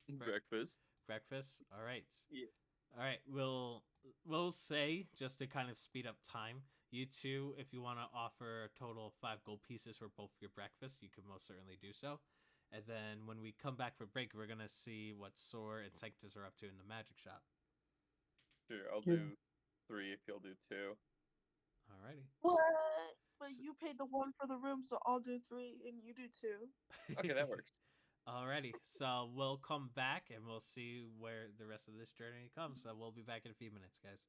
Breakfast. All right. Yeah. All right. We'll say, just to kind of speed up time, you two, if you want to offer a total of 5 gold pieces for both your breakfast, you can most certainly do so. And then when we come back for break, we're gonna see what Sor and Sanctus are up to in the magic shop. Sure, I'll Yeah. do 3 if you'll do 2. Alrighty. What? But you paid the 1 for the room, so I'll do 3 and you do 2. Okay, that works. Alrighty. So we'll come back and we'll see where the rest of this journey comes. So we'll be back in a few minutes, guys.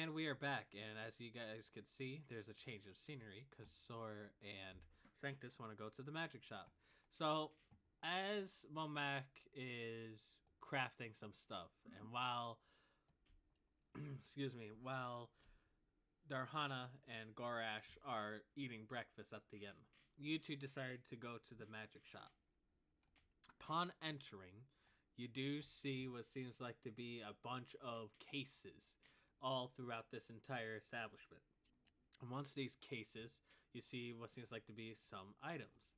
And we are back, and as you guys could see, there's a change of scenery because Sor and Sanctus want to go to the magic shop. So, as Momac is crafting some stuff, and while, excuse me, while Darhana and Gorash are eating breakfast at the inn, you two decide to go to the magic shop. Upon entering, you do see what seems like to be a bunch of cases all throughout this entire establishment. Amongst these cases, you see what seems like to be some items.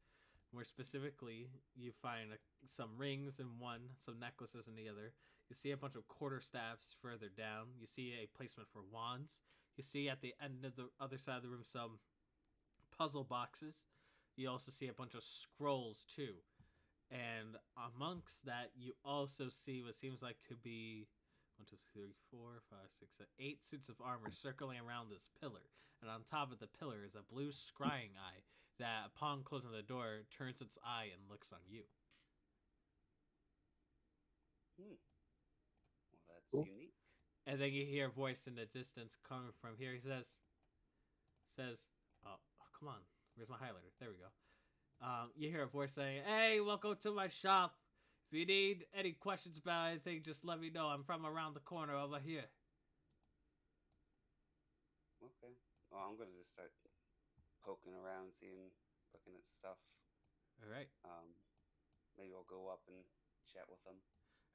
More specifically, you find some rings in one, some necklaces in the other. You see a bunch of quarterstaffs further down. You see a placement for wands. You see at the end of the other side of the room some puzzle boxes. You also see a bunch of scrolls too. And amongst that, you also see what seems like to be 1, 2, 3, 4, 5, 6, 7, 8 suits of armor circling around this pillar. And on top of the pillar is a blue scrying eye that, upon closing the door, turns its eye and looks on you. Well, that's Cool. unique. And then you hear a voice in the distance coming from here. He says, oh, come on. Where's my highlighter? There we go. You hear a voice saying, "Hey, welcome to my shop. If you need any questions about anything, just let me know. I'm from around the corner over here." Okay. Well, I'm gonna just start poking around, looking at stuff. All right. Maybe I'll go up and chat with them.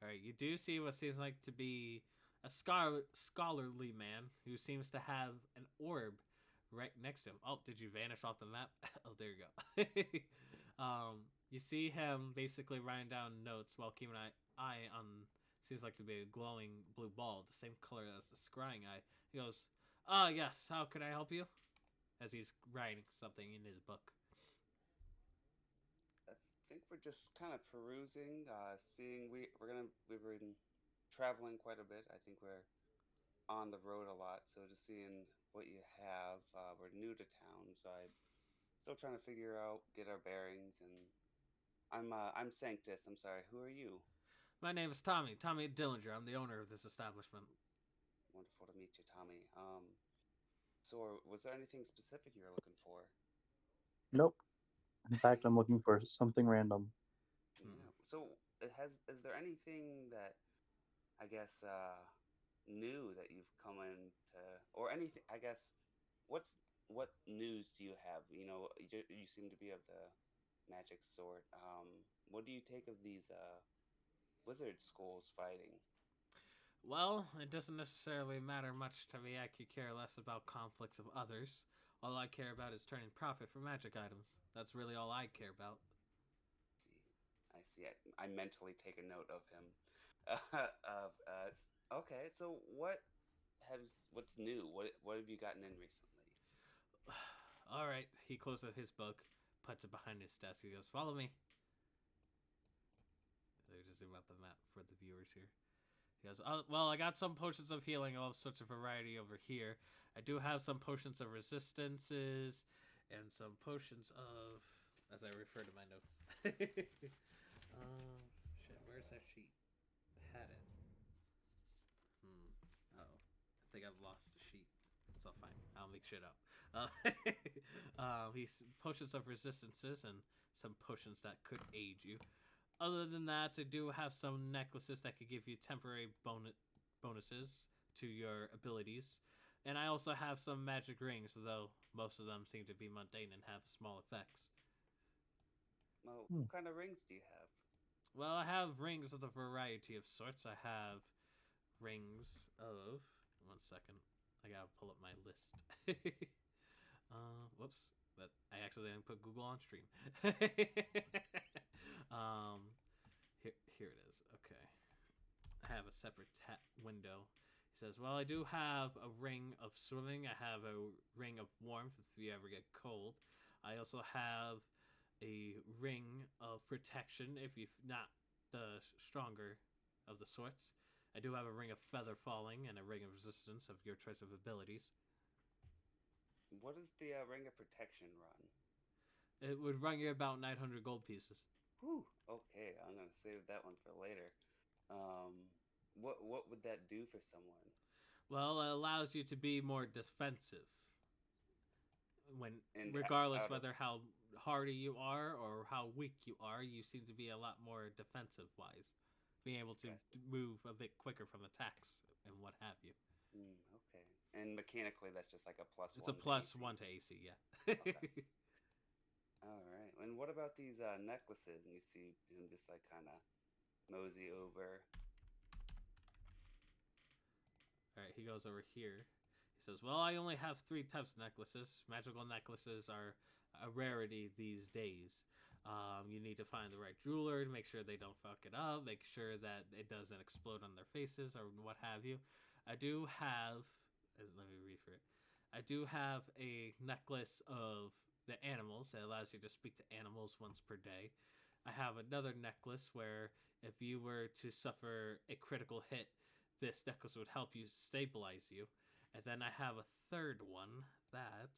All right. You do see what seems like to be a scholarly man who seems to have an orb right next to him. Oh, did you vanish off the map? Oh, there you go. You see him basically writing down notes while keeping an eye on seems like to be a glowing blue ball, the same color as the scrying eye. He goes, "Ah, yes. How can I help you?" As he's writing something in his book. I think we're just kind of perusing, seeing. We've been traveling quite a bit. I think we're on the road a lot, so just seeing what you have. We're new to town, so I'm still trying to figure out, get our bearings. And I'm Sanctus. I'm sorry. Who are you? My name is Tommy Dillinger. I'm the owner of this establishment. Wonderful to meet you, Tommy. So was there anything specific you were looking for? Nope. In fact, I'm looking for something random. Yeah. So is there anything that I guess new that you've come into, or anything? I guess what news do you have? You seem to be of the magic sort. What do you take of these wizard schools fighting? Well, it doesn't necessarily matter much to me. I could care less about conflicts of others. All I care about is turning profit from magic items. That's really all I care about. I see. I mentally take a note of him. Okay, so what's new? What have you gotten in recently? All right. He closes his book, puts it behind his desk. He goes, "Follow me." There's a zoom out the map for the viewers here. He goes, "Oh, well, I got some potions of healing, all sorts of variety over here. I do have some potions of resistances and some potions of," as I refer to my notes. Shit, where's that sheet? I had it. Oh, I think I've lost the sheet. It's all fine. I'll make shit up. He's potions of resistances and some potions that could aid you. Other than that, I do have some necklaces that could give you temporary bonuses to your abilities. And I also have some magic rings, though most of them seem to be mundane and have small effects. Well, what kind of rings do you have? Well, I have rings of a variety of sorts. I have rings of... One second. I gotta pull up my list. Whoops. But I accidentally put Google on stream. Here it is. Okay. I have a separate window. He says, "Well, I do have a ring of swimming. I have a ring of warmth if you ever get cold. I also have a ring of protection if you're not the stronger of the sorts. I do have a ring of feather falling and a ring of resistance of your choice of abilities." What does the ring of protection run? It would run you about 900 gold pieces. Whew. Okay, I'm gonna save that one for later. What would that do for someone? Well, it allows you to be more defensive when, And regardless out of whether how hardy you are or how weak you are, you seem to be a lot more defensive wise, being able to okay. move a bit quicker from attacks and what have you. Okay. And mechanically, that's just like a plus It's one a to plus AC. one to AC, yeah. Okay. All right. And what about these necklaces? And you see him just like kind of mosey over. All right, he goes over here. He says, "Well, I only have three types of necklaces. Magical necklaces are a rarity these days. You need to find the right jeweler to make sure they don't fuck it up, make sure that it doesn't explode on their faces or what have you. I do have, let me read for it. I do have a necklace of the animals that allows you to speak to animals once per day. I have another necklace where if you were to suffer a critical hit, this necklace would help you stabilize you. And then I have a third one that,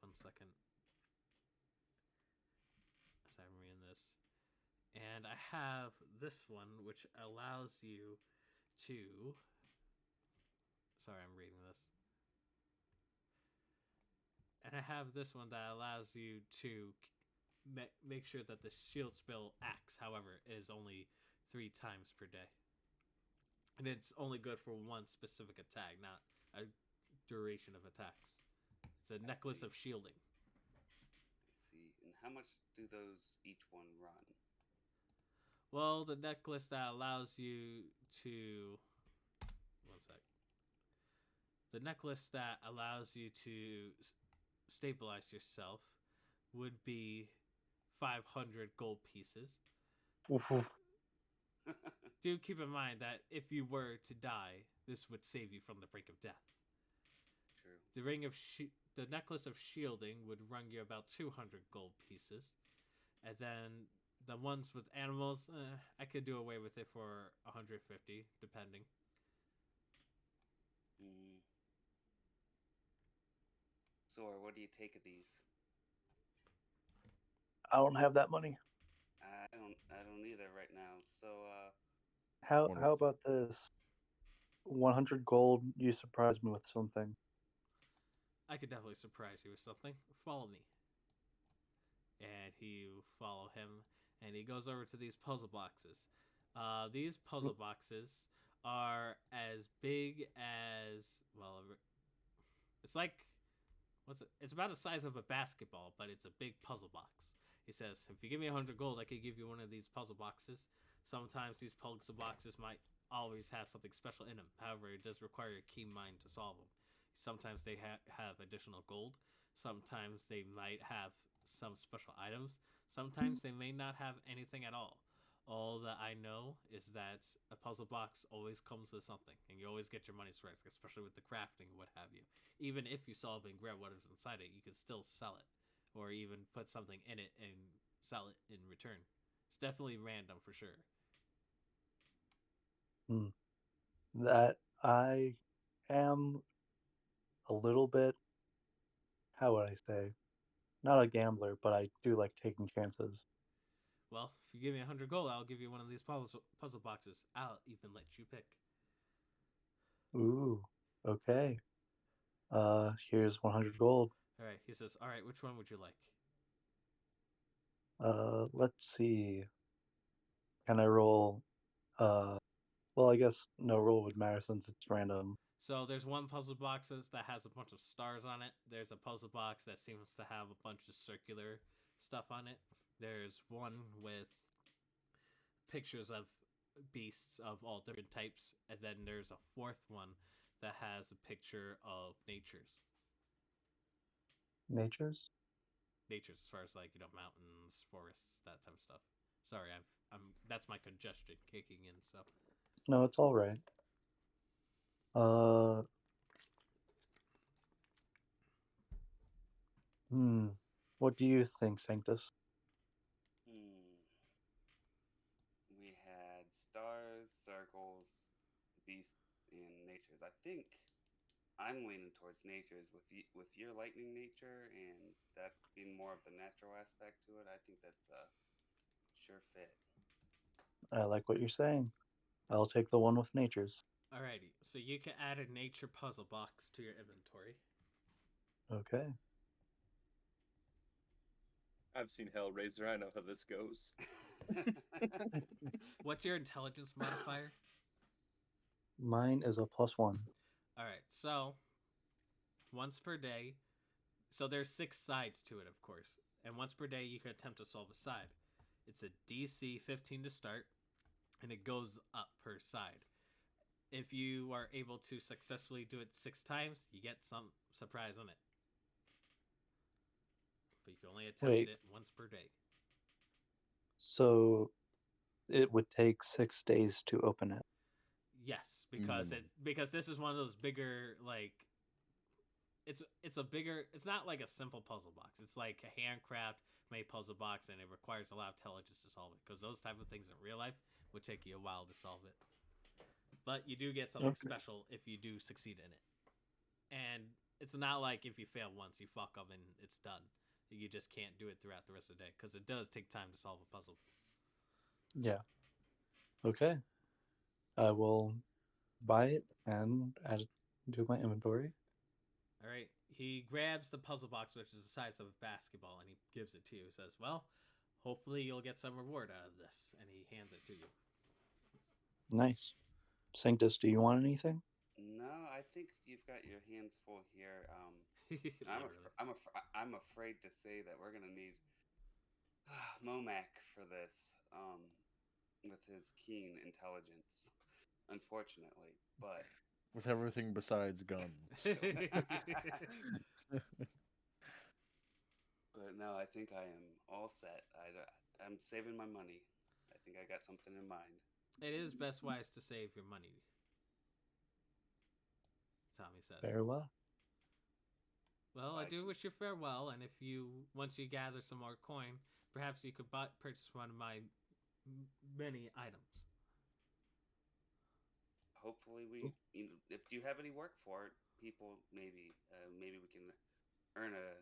one second, as I'm reading this. And I have this one, which allows you to. Sorry, I'm reading this. And I have this one that allows you to make sure that the shield spell acts. However, it is only 3 times per day. And it's only good for one specific attack, not a duration of attacks. It's a necklace of shielding. I see. And how much do those each one run? Well, the necklace that allows you to. One sec. The necklace that allows you to stabilize yourself would be 500 gold pieces. Do keep in mind that if you were to die, this would save you from the brink of death. True. The necklace of shielding would run you about 200 gold pieces, and then the ones with animals, I could do away with it for 150, depending. Sora, what do you take of these? I don't have that money. I don't either right now. So how about this? 100 gold. You surprised me with something. I could definitely surprise you with something. Follow me. And you follow him, and he goes over to these puzzle boxes. These puzzle boxes are as big as, well, it's like, what's it? It's about the size of a basketball, but it's a big puzzle box. He says, if you give me 100 gold, I could give you one of these puzzle boxes. Sometimes these puzzle boxes might always have something special in them. However, it does require a keen mind to solve them. Sometimes they have additional gold. Sometimes they might have some special items. Sometimes they may not have anything at all. All that I know is that a puzzle box always comes with something, and you always get your money's worth, especially with the crafting, what have you. Even if you solve and grab whatever's inside it, you can still sell it, or even put something in it and sell it in return. It's definitely random for sure. That I am a little bit, how would I say, not a gambler, but I do like taking chances. Well, if you give me 100 gold, I'll give you one of these puzzle boxes. I'll even let you pick. Ooh, okay. Here's 100 gold. All right. He says, all right, which one would you like? Let's see. Can I roll? Well, I guess no roll would matter since it's random. So there's one puzzle box that has a bunch of stars on it. There's a puzzle box that seems to have a bunch of circular stuff on it. There's one with pictures of beasts of all different types. And then there's a fourth one that has a picture of natures. Natures? Natures as far as like, mountains, forests, that type of stuff. Sorry, I'm that's my congestion kicking in, so. No, it's all right. What do you think, Sanctus? We had stars, circles, beasts, and natures. I think I'm leaning towards natures with your lightning nature and that being more of the natural aspect to it. I think that's a sure fit. I like what you're saying. I'll take the one with natures. Alrighty, so you can add a nature puzzle box to your inventory. Okay. I've seen Hellraiser. I know how this goes. What's your intelligence modifier? Mine is a +1. Alright, so once per day, so there's 6 sides to it, of course, and once per day you can attempt to solve a side. It's a DC 15 to start, and it goes up per side. If you are able to successfully do it 6 times, you get some surprise on it. But you can only attempt it once per day. So it would take 6 days to open it. Yes, because because this is one of those bigger, like, it's a bigger, it's not like a simple puzzle box. It's like a handcraft made puzzle box, and it requires a lot of intelligence to solve it, because those type of things in real life would take you a while to solve it. But you do get something special if you do succeed in it. And it's not like if you fail once, you fuck up and it's done. You just can't do it throughout the rest of the day, because it does take time to solve a puzzle. Yeah. Okay. I will buy it and add it to my inventory. All right. He grabs the puzzle box, which is the size of a basketball, and he gives it to you. He says, well, hopefully you'll get some reward out of this. And he hands it to you. Nice. Sanctus, do you want anything? No, I think you've got your hands full here. Literally. I'm afraid to say that we're gonna need Momac for this, with his keen intelligence, unfortunately. But With everything besides guns. but no, I think I am all set. I'm saving my money. I think I got something in mind. It is best wise to save your money, Tommy says. Very well. Well, I do wish you farewell, and if you, once you gather some more coin, perhaps you could purchase one of my many items. Hopefully, if you have any work for it, people, maybe we can earn a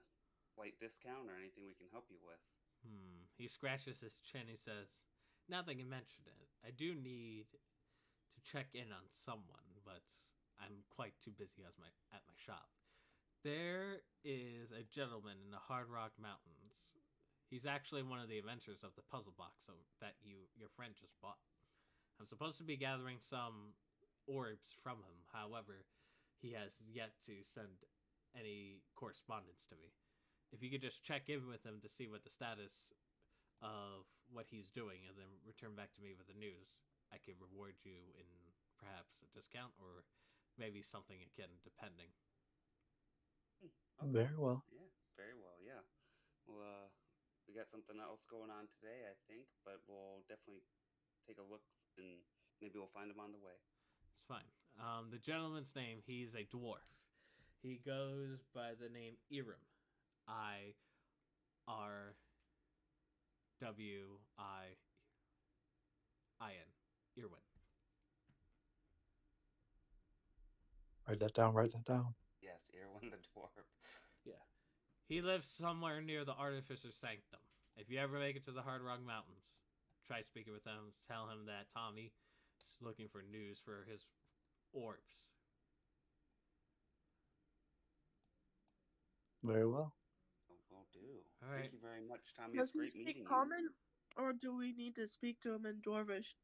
slight discount or anything we can help you with. He scratches his chin. He says, now that you mentioned it, I do need to check in on someone, but I'm quite too busy at my shop. There is a gentleman in the Hard Rock Mountains. He's actually one of the inventors of the puzzle box that your friend just bought. I'm supposed to be gathering some orbs from him. However, he has yet to send any correspondence to me. If you could just check in with him to see what the status of what he's doing, and then return back to me with the news, I could reward you in perhaps a discount or maybe something again, depending. Okay. Very well. Yeah, very well. Yeah. Well, we got something else going on today, I think, but we'll definitely take a look, and maybe we'll find him on the way. It's fine. The gentleman's name, he's a dwarf. He goes by the name Irem. IRWIN. Irwin. Write that down. Write that down. Yes, Irwin the dwarf. Yeah. He lives somewhere near the Artificer's Sanctum. If you ever make it to the Hard Rock Mountains, try speaking with him. Tell him that Tommy is looking for news for his orbs. Very well. Will do. All right. Thank you very much, Tommy. Does It's he great speak meeting common, or do we need to speak to him in Dwarvish?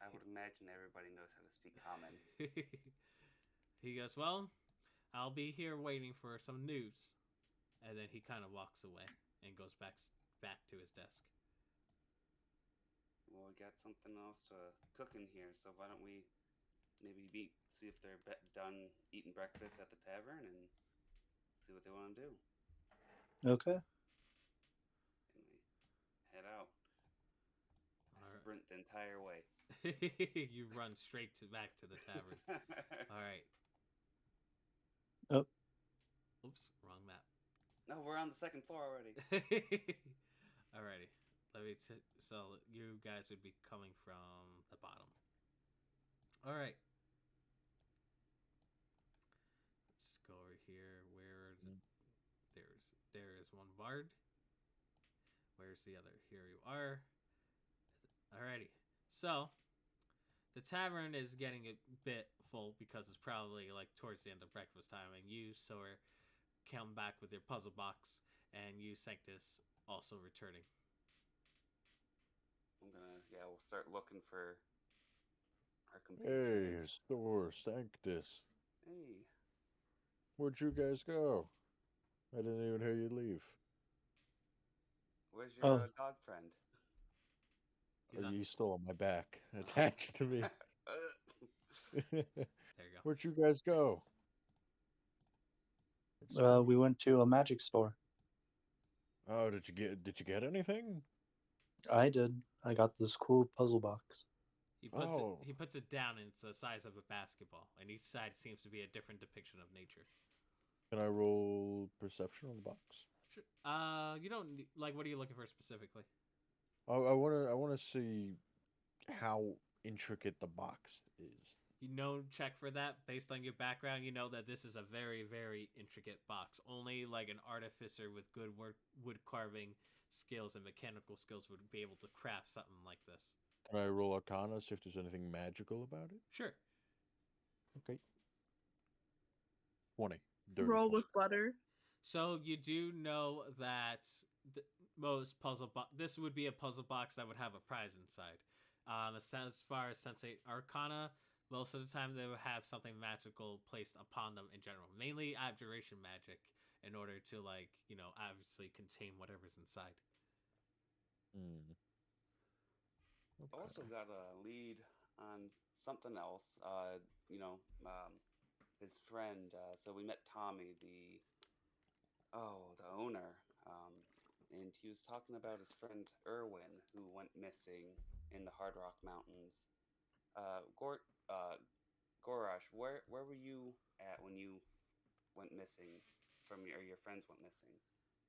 I would imagine everybody knows how to speak common. He goes, well, I'll be here waiting for some news. And then he kind of walks away and goes back to his desk. Well, we got something else to cook in here, so why don't we maybe see if they're done eating breakfast at the tavern and see what they want to do. Okay. And we head out. I All right. sprint the entire way. You run straight back to the tavern. All right. Oh. Oops, wrong map. No, we're on the second floor already. Alrighty. So you guys would be coming from the bottom. Alright. Let's go over here. Where is it? There is one bard. Where's the other? Here you are. Alrighty. So The tavern is getting a bit full because it's probably like towards the end of breakfast time, and you, Sower, come back with your puzzle box, and you, Sanctus, also returning. We'll start looking for our Hey, compatriot. Store Sanctus. Hey, Where'd you guys go? I didn't even hear you leave. where's Oh, your dog friend? He's on. He's still on my back, attached to me. There you go. Where'd you guys go? we went to a magic store. Oh, did you get anything? I did. I got this cool puzzle box. Oh, He puts it down, and it's the size of a basketball, and each side seems to be a different depiction of nature. can I roll perception on the box? Sure. You don't like. What are you looking for specifically? I wanna see how intricate the box is. You know, check for that based on your background. You know that this is a very, very intricate box. Only like an artificer with good wood carving skills and mechanical skills would be able to craft something like this. Can I roll Arcana, see if there's anything magical about it? Sure. Okay. 20. Dirty Roll 20. with butter. So you do know that most this would be a puzzle box that would have a prize inside. As far as Sensei Arcana, most of the time they would have something magical placed upon them in general, mainly abjuration magic, in order to obviously contain whatever's inside. Hmm. I also got a lead on something else. His friend. So we met Tommy, the owner, and he was talking about his friend Erwin, who went missing in the Hard Rock Mountains. Gorash, where were you at when you went missing from your friends went missing?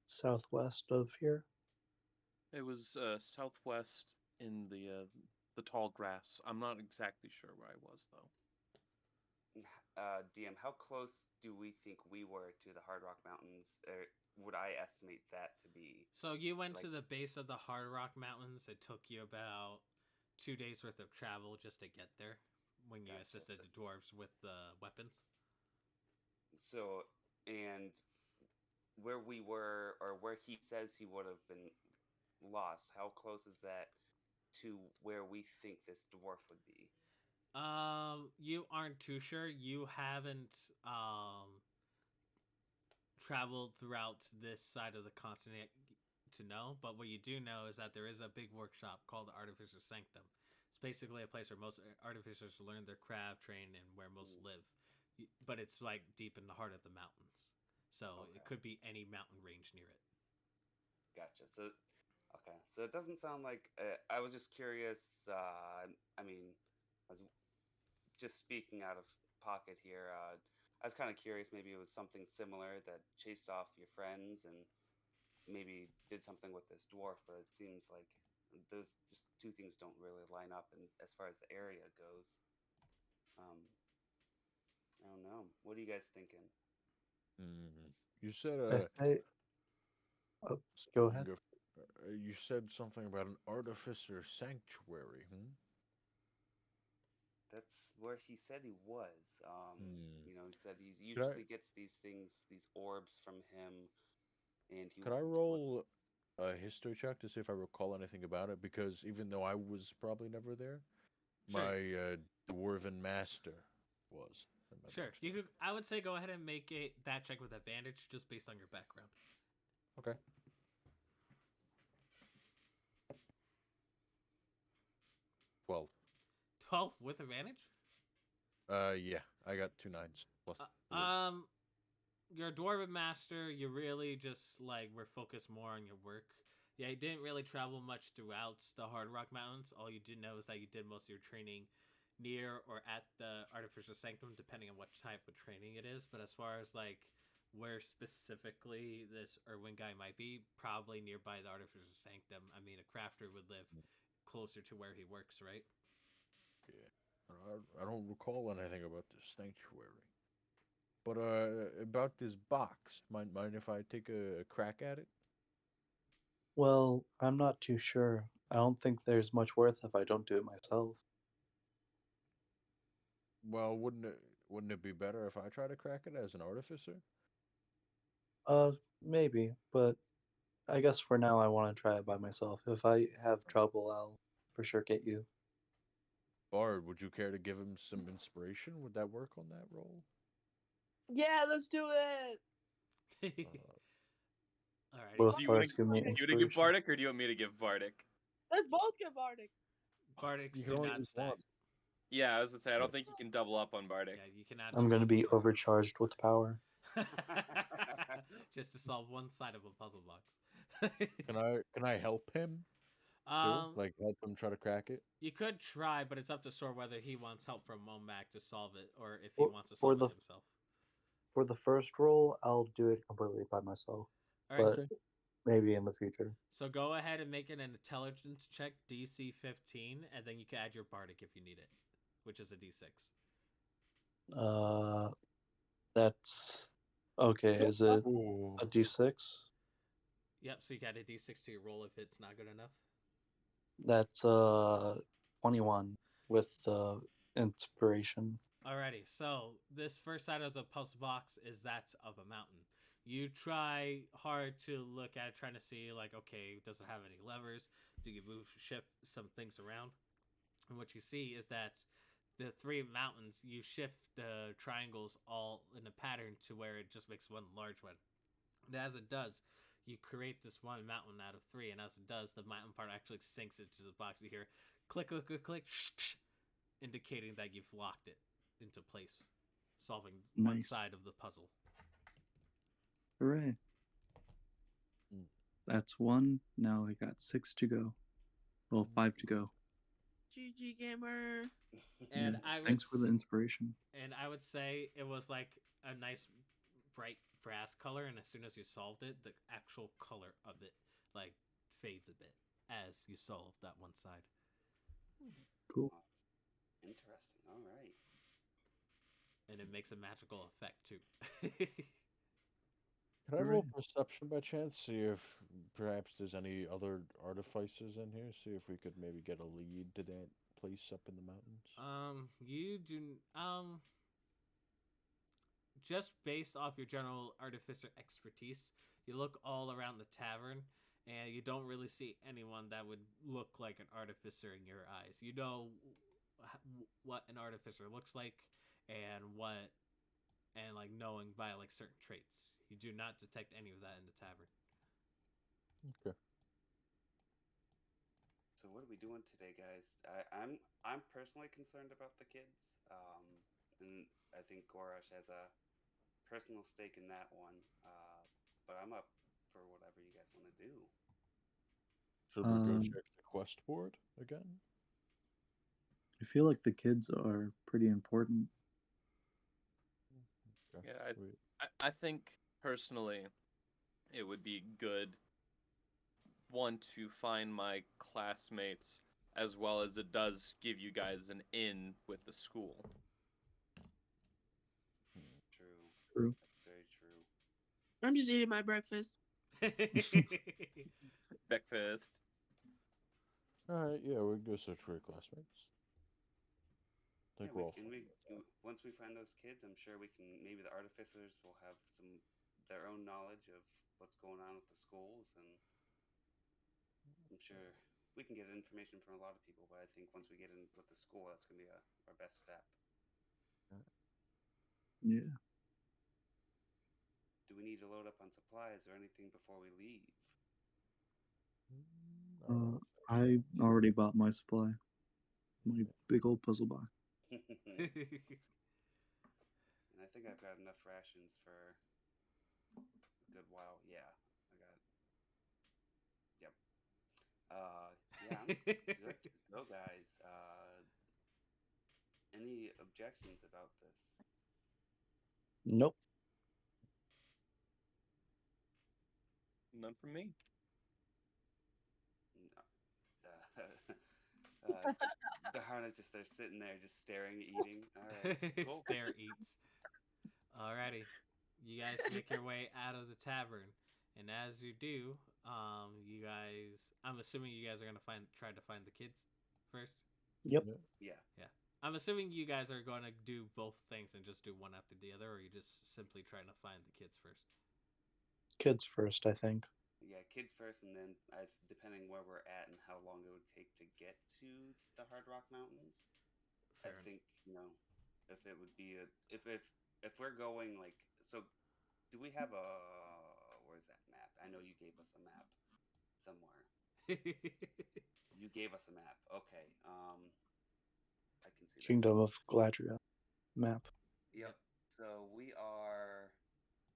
Southwest of here. It was southwest in the tall grass. I'm not exactly sure where I was though. DM, how close do we think we were to the Hard Rock Mountains? Or would I estimate that to be? So you went Like- to the base of the Hard Rock Mountains. It took you about 2 days worth of travel just to get there when you Gotcha. assisted the dwarves with the weapons. So, and where we were, or where he says he would have been lost, how close is that to where we think this dwarf would be? You aren't too sure. You haven't traveled throughout this side of the continent to know, but what you do know is that there is a big workshop called the Artificer's Sanctum. It's basically a place where most artificers learn their craft, train, and where most live. But it's like deep in the heart of the mountains, so it could be any mountain range near it. Gotcha. So, okay. So it doesn't sound like. I was just curious. I mean, I was just speaking out of pocket here. I was kind of curious. Maybe it was something similar that chased off your friends and maybe did something with this dwarf. But it seems like those just two things don't really line up. And as far as the area goes, I don't know. What are you guys thinking? You said I say, oh, go ahead. You said something about an artificer sanctuary. That's where he said he was. He said he Could I usually gets these things, these orbs from him, and he could I wants. roll a history check to see if I recall anything about it? Because even though I was probably never there, Sure. my dwarven master was. Sure. You could. I would say go ahead and make that check with advantage, just based on your background. Okay. 12. 12 with advantage. Yeah, I got 2 9s. Plus Your dwarven master, you really just were focused more on your work. Yeah, you didn't really travel much throughout the Hard Rock Mountains. All you did know is that you did most of your training near or at the Artificer Sanctum, depending on what type of training it is. But as far as where specifically this Irwin guy might be, probably nearby the Artificer Sanctum. I mean, a crafter would live closer to where he works, right? Yeah. I don't recall anything about this sanctuary. But about this box, mind if I take a crack at it? Well, I'm not too sure. I don't think there's much worth if I don't do it myself. Well, wouldn't it be better if I try to crack it as an artificer? Maybe, but I guess for now I want to try it by myself. If I have trouble, I'll for sure get you. Bard, would you care to give him some inspiration? Would that work on that roll? Yeah, let's do it. Alrighty. Both Do you parts give me you want to give inspiration. Bardic, or do you want me to give Bardic? Let's both get Bardic. Bardic's You do can only not use stack. one. Yeah, I was gonna say I Yeah. don't think you can double up on Bardic. Yeah, you cannot. I'm gonna be overcharged with power. Just to solve one side of a puzzle box. Can I help him too? Like help him try to crack it? You could try, but it's up to Sor whether he wants help from Momac to solve it, or if he For- wants to for solve the it himself. For the first roll, I'll do it completely by myself. All right. But Okay. maybe in the future. So go ahead and make it an intelligence check, DC 15, and then you can add your bardic if you need it, which is a D6. That's okay. Is it Ooh. a D6? Yep. So you can add a D6 to your roll if it's not good enough. That's 21 with the inspiration. Alrighty, so this first side of the puzzle box is that of a mountain. You try hard to look at it, trying to see, like, okay, does it have any levers? Do you shift some things around? And what you see is that the three mountains, you shift the triangles all in a pattern to where it just makes one large one. And as it does, you create this one mountain out of three, and as it does, the mountain part actually sinks into the box. You hear click, click, click, click, indicating that you've locked it into place, solving one Nice. side of the puzzle. Hooray. That's one. Now I got 6 to go. Well, 5 to go. GG gamer. And Yeah. I would Thanks for the inspiration. And I would say it was like a nice bright brass color, and as soon as you solved it, the actual color of it like fades a bit as you solve that one side. Cool. Interesting. All right. And it makes a magical effect too. Can I roll Hooray. perception by chance? See if perhaps there's any other artificers in here. See if we could maybe get a lead to that place up in the mountains. You do just based off your general artificer expertise, you look all around the tavern and you don't really see anyone that would look like an artificer in your eyes. You know what an artificer looks like and like knowing by like certain traits. You do not detect any of that in the tavern. Okay. So what are we doing today, guys? I'm personally concerned about the kids, and I think Gorash has a personal stake in that one. But I'm up for whatever you guys want to do. Should we go Um, check the quest board again? I feel like the kids are pretty important. Okay. Yeah, Wait. I think personally, it would be good, one, to find my classmates, as well as it does give you guys an in with the school. True. True. That's very true. I'm just eating my breakfast. Breakfast. Alright, yeah, we can go search for your classmates. I think we're all Once we find those kids, I'm sure we can. Maybe the artificers will have their own knowledge of what's going on with the schools, and I'm sure we can get information from a lot of people. But I think once we get in with the school, that's going to be our best step. Yeah. Do we need to load up on supplies or anything before we leave? I already bought my supply. My big old puzzle box. And I think I've got enough rations for a good while. Yeah, I got. Yep. Yeah, I'm good to go, guys. Any objections about this? Nope. None from me. The Harna's just there sitting there, just staring, eating. All right, cool. Stare eats. Alrighty, you guys make your way out of the tavern, and as you do, you guys. I'm assuming you guys are gonna try to find the kids first. Yep. Yeah. I'm assuming you guys are going to do both things and just do one after the other, or are you just simply trying to find the kids first? Kids first, I think. Yeah, kids first, and then depending where we're at and how long it would take to get to the Hard Rock Mountains. Fair I think if it would be if we're going like so. Do we have a where's that map? I know you gave us a map somewhere. You gave us a map. Okay. I can see Kingdom this. of Gladria map. Yep. So we are.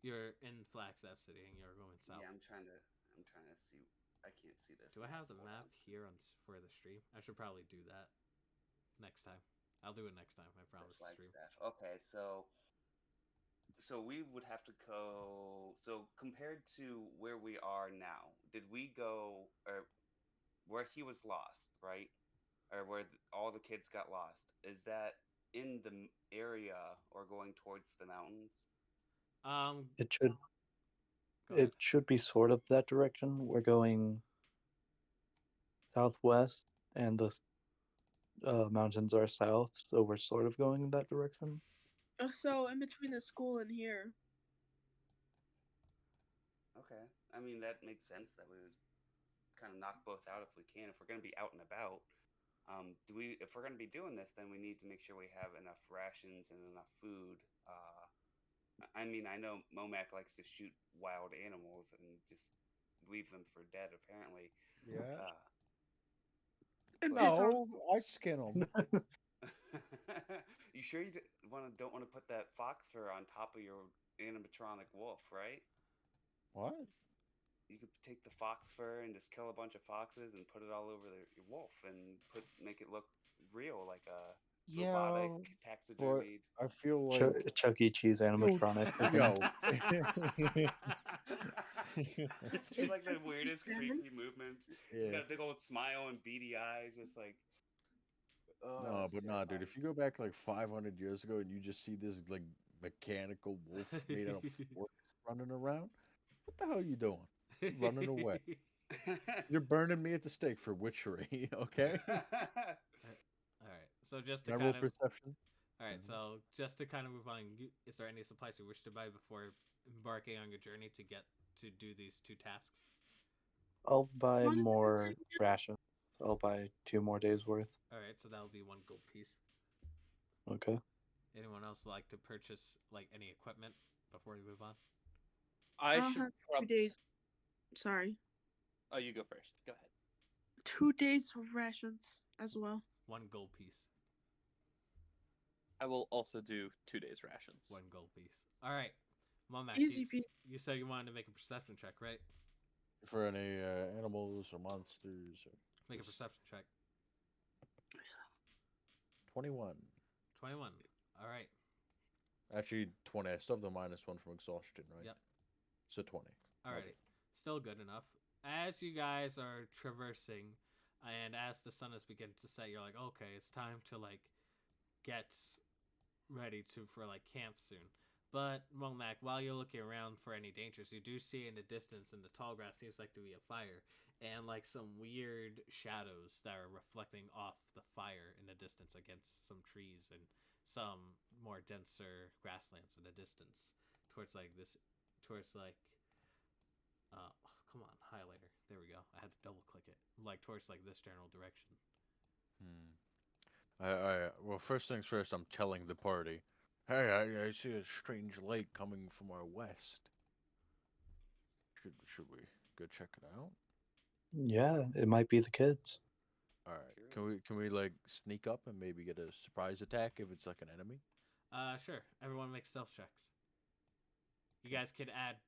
You're in Flagstaff City and you're going south. Yeah, I'm trying to see. I can't see this. Do I have the map here for the stream? I should probably do that next time. I'll do it next time. I promise. Flagstaff. Okay, so we would have to go. So compared to where we are now, did we go or where he was lost, right? Or where all the kids got lost? Is that in the area or going towards the mountains? It should be sort of that direction. We're going southwest, and the mountains are south, so we're sort of going in that direction. So in between the school and here. Okay, I mean that makes sense. That we would kind of knock both out if we can. If we're going to be out and about, if we're going to be doing this, then we need to make sure we have enough rations and enough food. I mean, I know Momac likes to shoot wild animals and just leave them for dead. Apparently, Yeah. And No, I skin them. You sure you don't want to put that fox fur on top of your animatronic wolf, right? What? You could take the fox fur and just kill a bunch of foxes and put it all over your wolf and make it look real, like a robotic taxidermied. I feel like Chuck E. Cheese animatronic. It's just like the weirdest creepy movements. Yeah. He's got a big old smile and beady eyes, just like. No, but nah, dude. If you go back like 500 years ago and you just see this like mechanical wolf made out of forks running around, what the hell are you doing? Running away. You're burning me at the stake for witchery, okay? All right. So just to Can I roll kind of perception? All right. So just to kind of move on, is there any supplies you wish to buy before embarking on your journey to get to do these two tasks? I'll buy more rations. I'll buy 2 more days worth. All right. So that'll be 1 gold piece. Okay. Anyone else like to purchase like any equipment before we move on? I should have 2 days. Sorry. Oh, you go first. Go ahead. 2 days of rations as well. 1 gold piece. I will also do 2 days rations. 1 gold piece. All right. Momac, Easy peasy. you said you wanted to make a perception check, right? For any animals or monsters. Make a perception check. 21. 21. All right. Actually, 20. I still have the -1 from exhaustion, right? Yep. So 20. Alrighty. Still good enough. As you guys are traversing, and as the sun is beginning to set, you're like, okay, it's time to like get ready for like camp soon. But Momac, while you're looking around for any dangers, you do see in the distance in the tall grass seems like to be a fire, and like some weird shadows that are reflecting off the fire in the distance against some trees and some more denser grasslands in the distance towards like come on, highlighter. There we go. I had to double click it. Like towards like this general direction. Well, first things first, I'm telling the party. Hey, I see a strange light coming from our west. Should we go check it out? Yeah, it might be the kids. All right. Can we like sneak up and maybe get a surprise attack if it's like an enemy? Sure. Everyone make stealth checks. You guys could add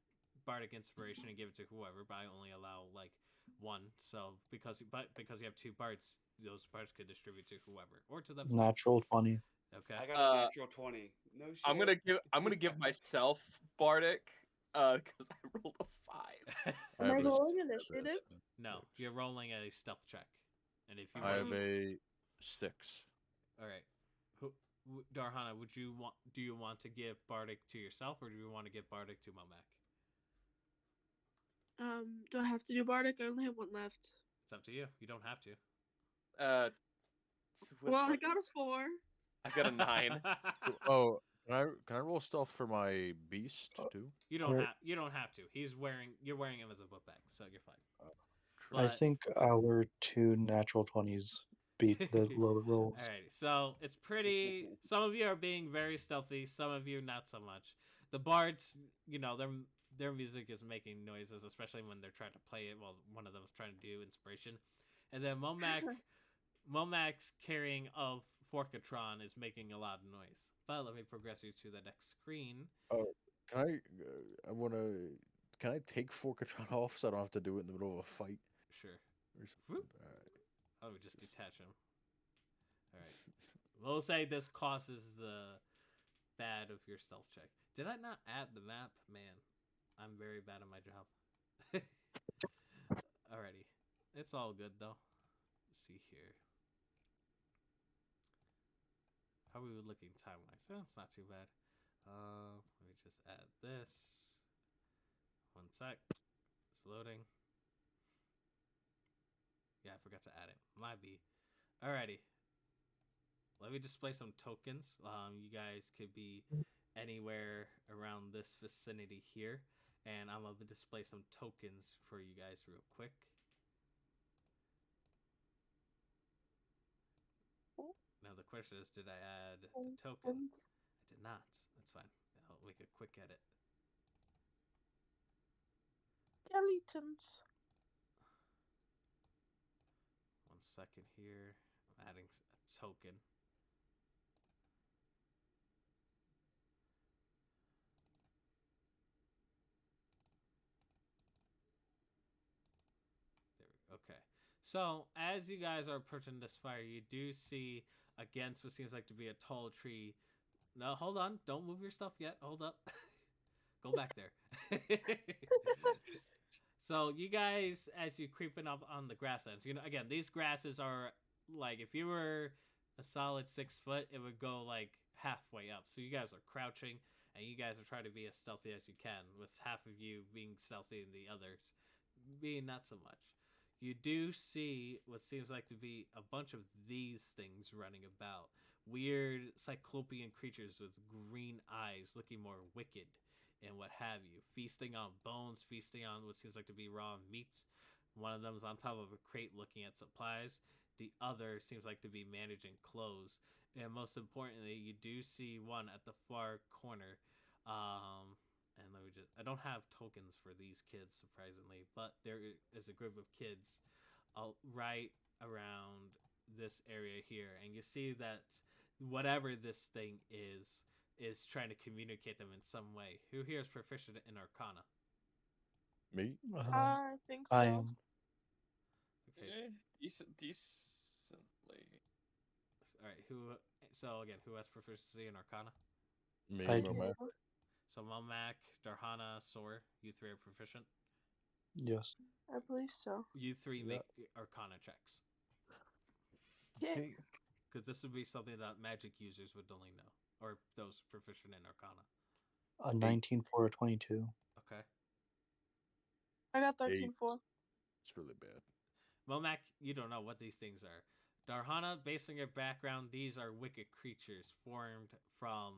bardic inspiration and give it to whoever, but I only allow like 1. So because you have 2 bards, those bards could distribute to whoever or to themselves. Natural 20. Okay. I got a natural 20. No shit. I'm gonna give myself bardic because I rolled a 5. Am I rolling initiative? No, you're rolling a stealth check, and if you I have a 6. All right. Darhana, do you want to give bardic to yourself, or do you want to give bardic to Momac? Do I have to do bardic? I only have 1 left. It's up to you. You don't have to. Well, I got a 4. I got a 9. Oh, can I roll stealth for my beast too? You don't have to. You're wearing him as a book bag, so you're fine. True. I think our 2 natural 20s beat the low rolls. Alrighty, so it's pretty. Some of you are being very stealthy. Some of you not so much. The bards, their music is making noises, especially when they're trying to play it while one of them is trying to do inspiration. And then Momac's carrying of Forkatron is making a lot of noise. But let me progress you to the next screen. Oh, can can I take Forkatron off so I don't have to do it in the middle of a fight? Sure. Alright. I would just detach him. Alright. We'll say this causes the bad of your stealth check. Did I not add the map? Man, I'm very bad at my job. Alrighty. It's all good though. Let's see here. How are we looking time-wise? Oh, it's not too bad. Let me just add this. One sec. It's loading. Yeah, I forgot to add it. My B. Alrighty. Let me display some tokens. You guys could be anywhere around this vicinity here. And I'm going to display some tokens for you guys real quick. Now the question is, did I add a token? I did not. That's fine. I'll make a quick edit. Skeletons. 1 second here. I'm adding a token. There we go. Okay. So as you guys are approaching this fire, you do see against what seems like to be a tall tree. No, hold on. Don't move your stuff yet. Hold up. Go back there. So you guys, as you creeping up on the grasslands, again, these grasses are like, if you were a solid 6 foot, it would go like halfway up. So you guys are crouching, and you guys are trying to be as stealthy as you can, with half of you being stealthy and the others being not so much. You do see what seems like to be a bunch of these things running about. Weird cyclopean creatures with green eyes, looking more wicked and what have you. Feasting on bones, feasting on what seems like to be raw meats. One of them is on top of a crate looking at supplies. The other seems like to be managing clothes. And most importantly, you do see one at the far corner. And I don't have tokens for these kids, surprisingly, but there is a group of kids right around this area here. And you see that whatever this thing is trying to communicate them in some way. Who here is proficient in Arcana? Me? I think so. I am. Okay. Decently. All right. Who has proficiency in Arcana? Me, I do. Momac. So Momac, Darhana, Sor, you three are proficient. Yes. I believe so. You three make Arcana checks. Yeah. Because this would be something that magic users would only know, or those proficient in Arcana. A 19 for a 22. Okay. I got 13-4. It's really bad. Momac, you don't know what these things are. Darhana, based on your background, these are wicked creatures formed from...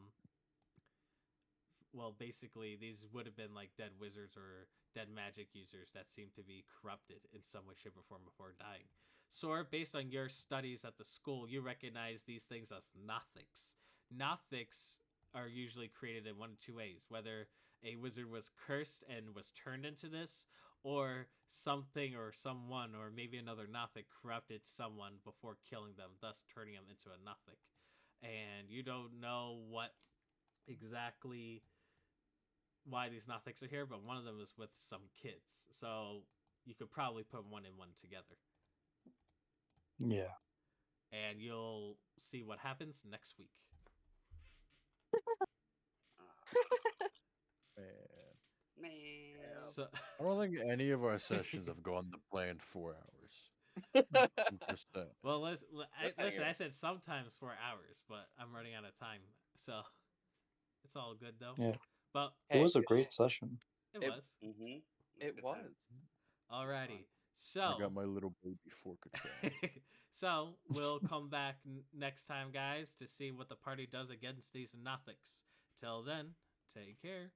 Well, basically, these would have been like dead wizards or dead magic users that seem to be corrupted in some way, shape, or form before dying. Sor, based on your studies at the school, you recognize these things as Nothics. Nothics are usually created in one of two ways, whether a wizard was cursed and was turned into this, or something or someone, or maybe another Nothic corrupted someone before killing them, thus turning them into a Nothic. And you don't know what exactly why these Nothics are here, but one of them is with some kids. So you could probably put one and one together. Yeah. And you'll see what happens next week. Man. So, I don't think any of our sessions have gone the planned 4 hours. 100%. well, listen, I said sometimes 4 hours, but I'm running out of time. So it's all good, though. Yeah. But It was a great session. it was. Mm-hmm. It was. Alrighty. So I got my little baby fork of trash. So we'll come back next time, guys, to see what the party does against these Nothics. Till then, take care.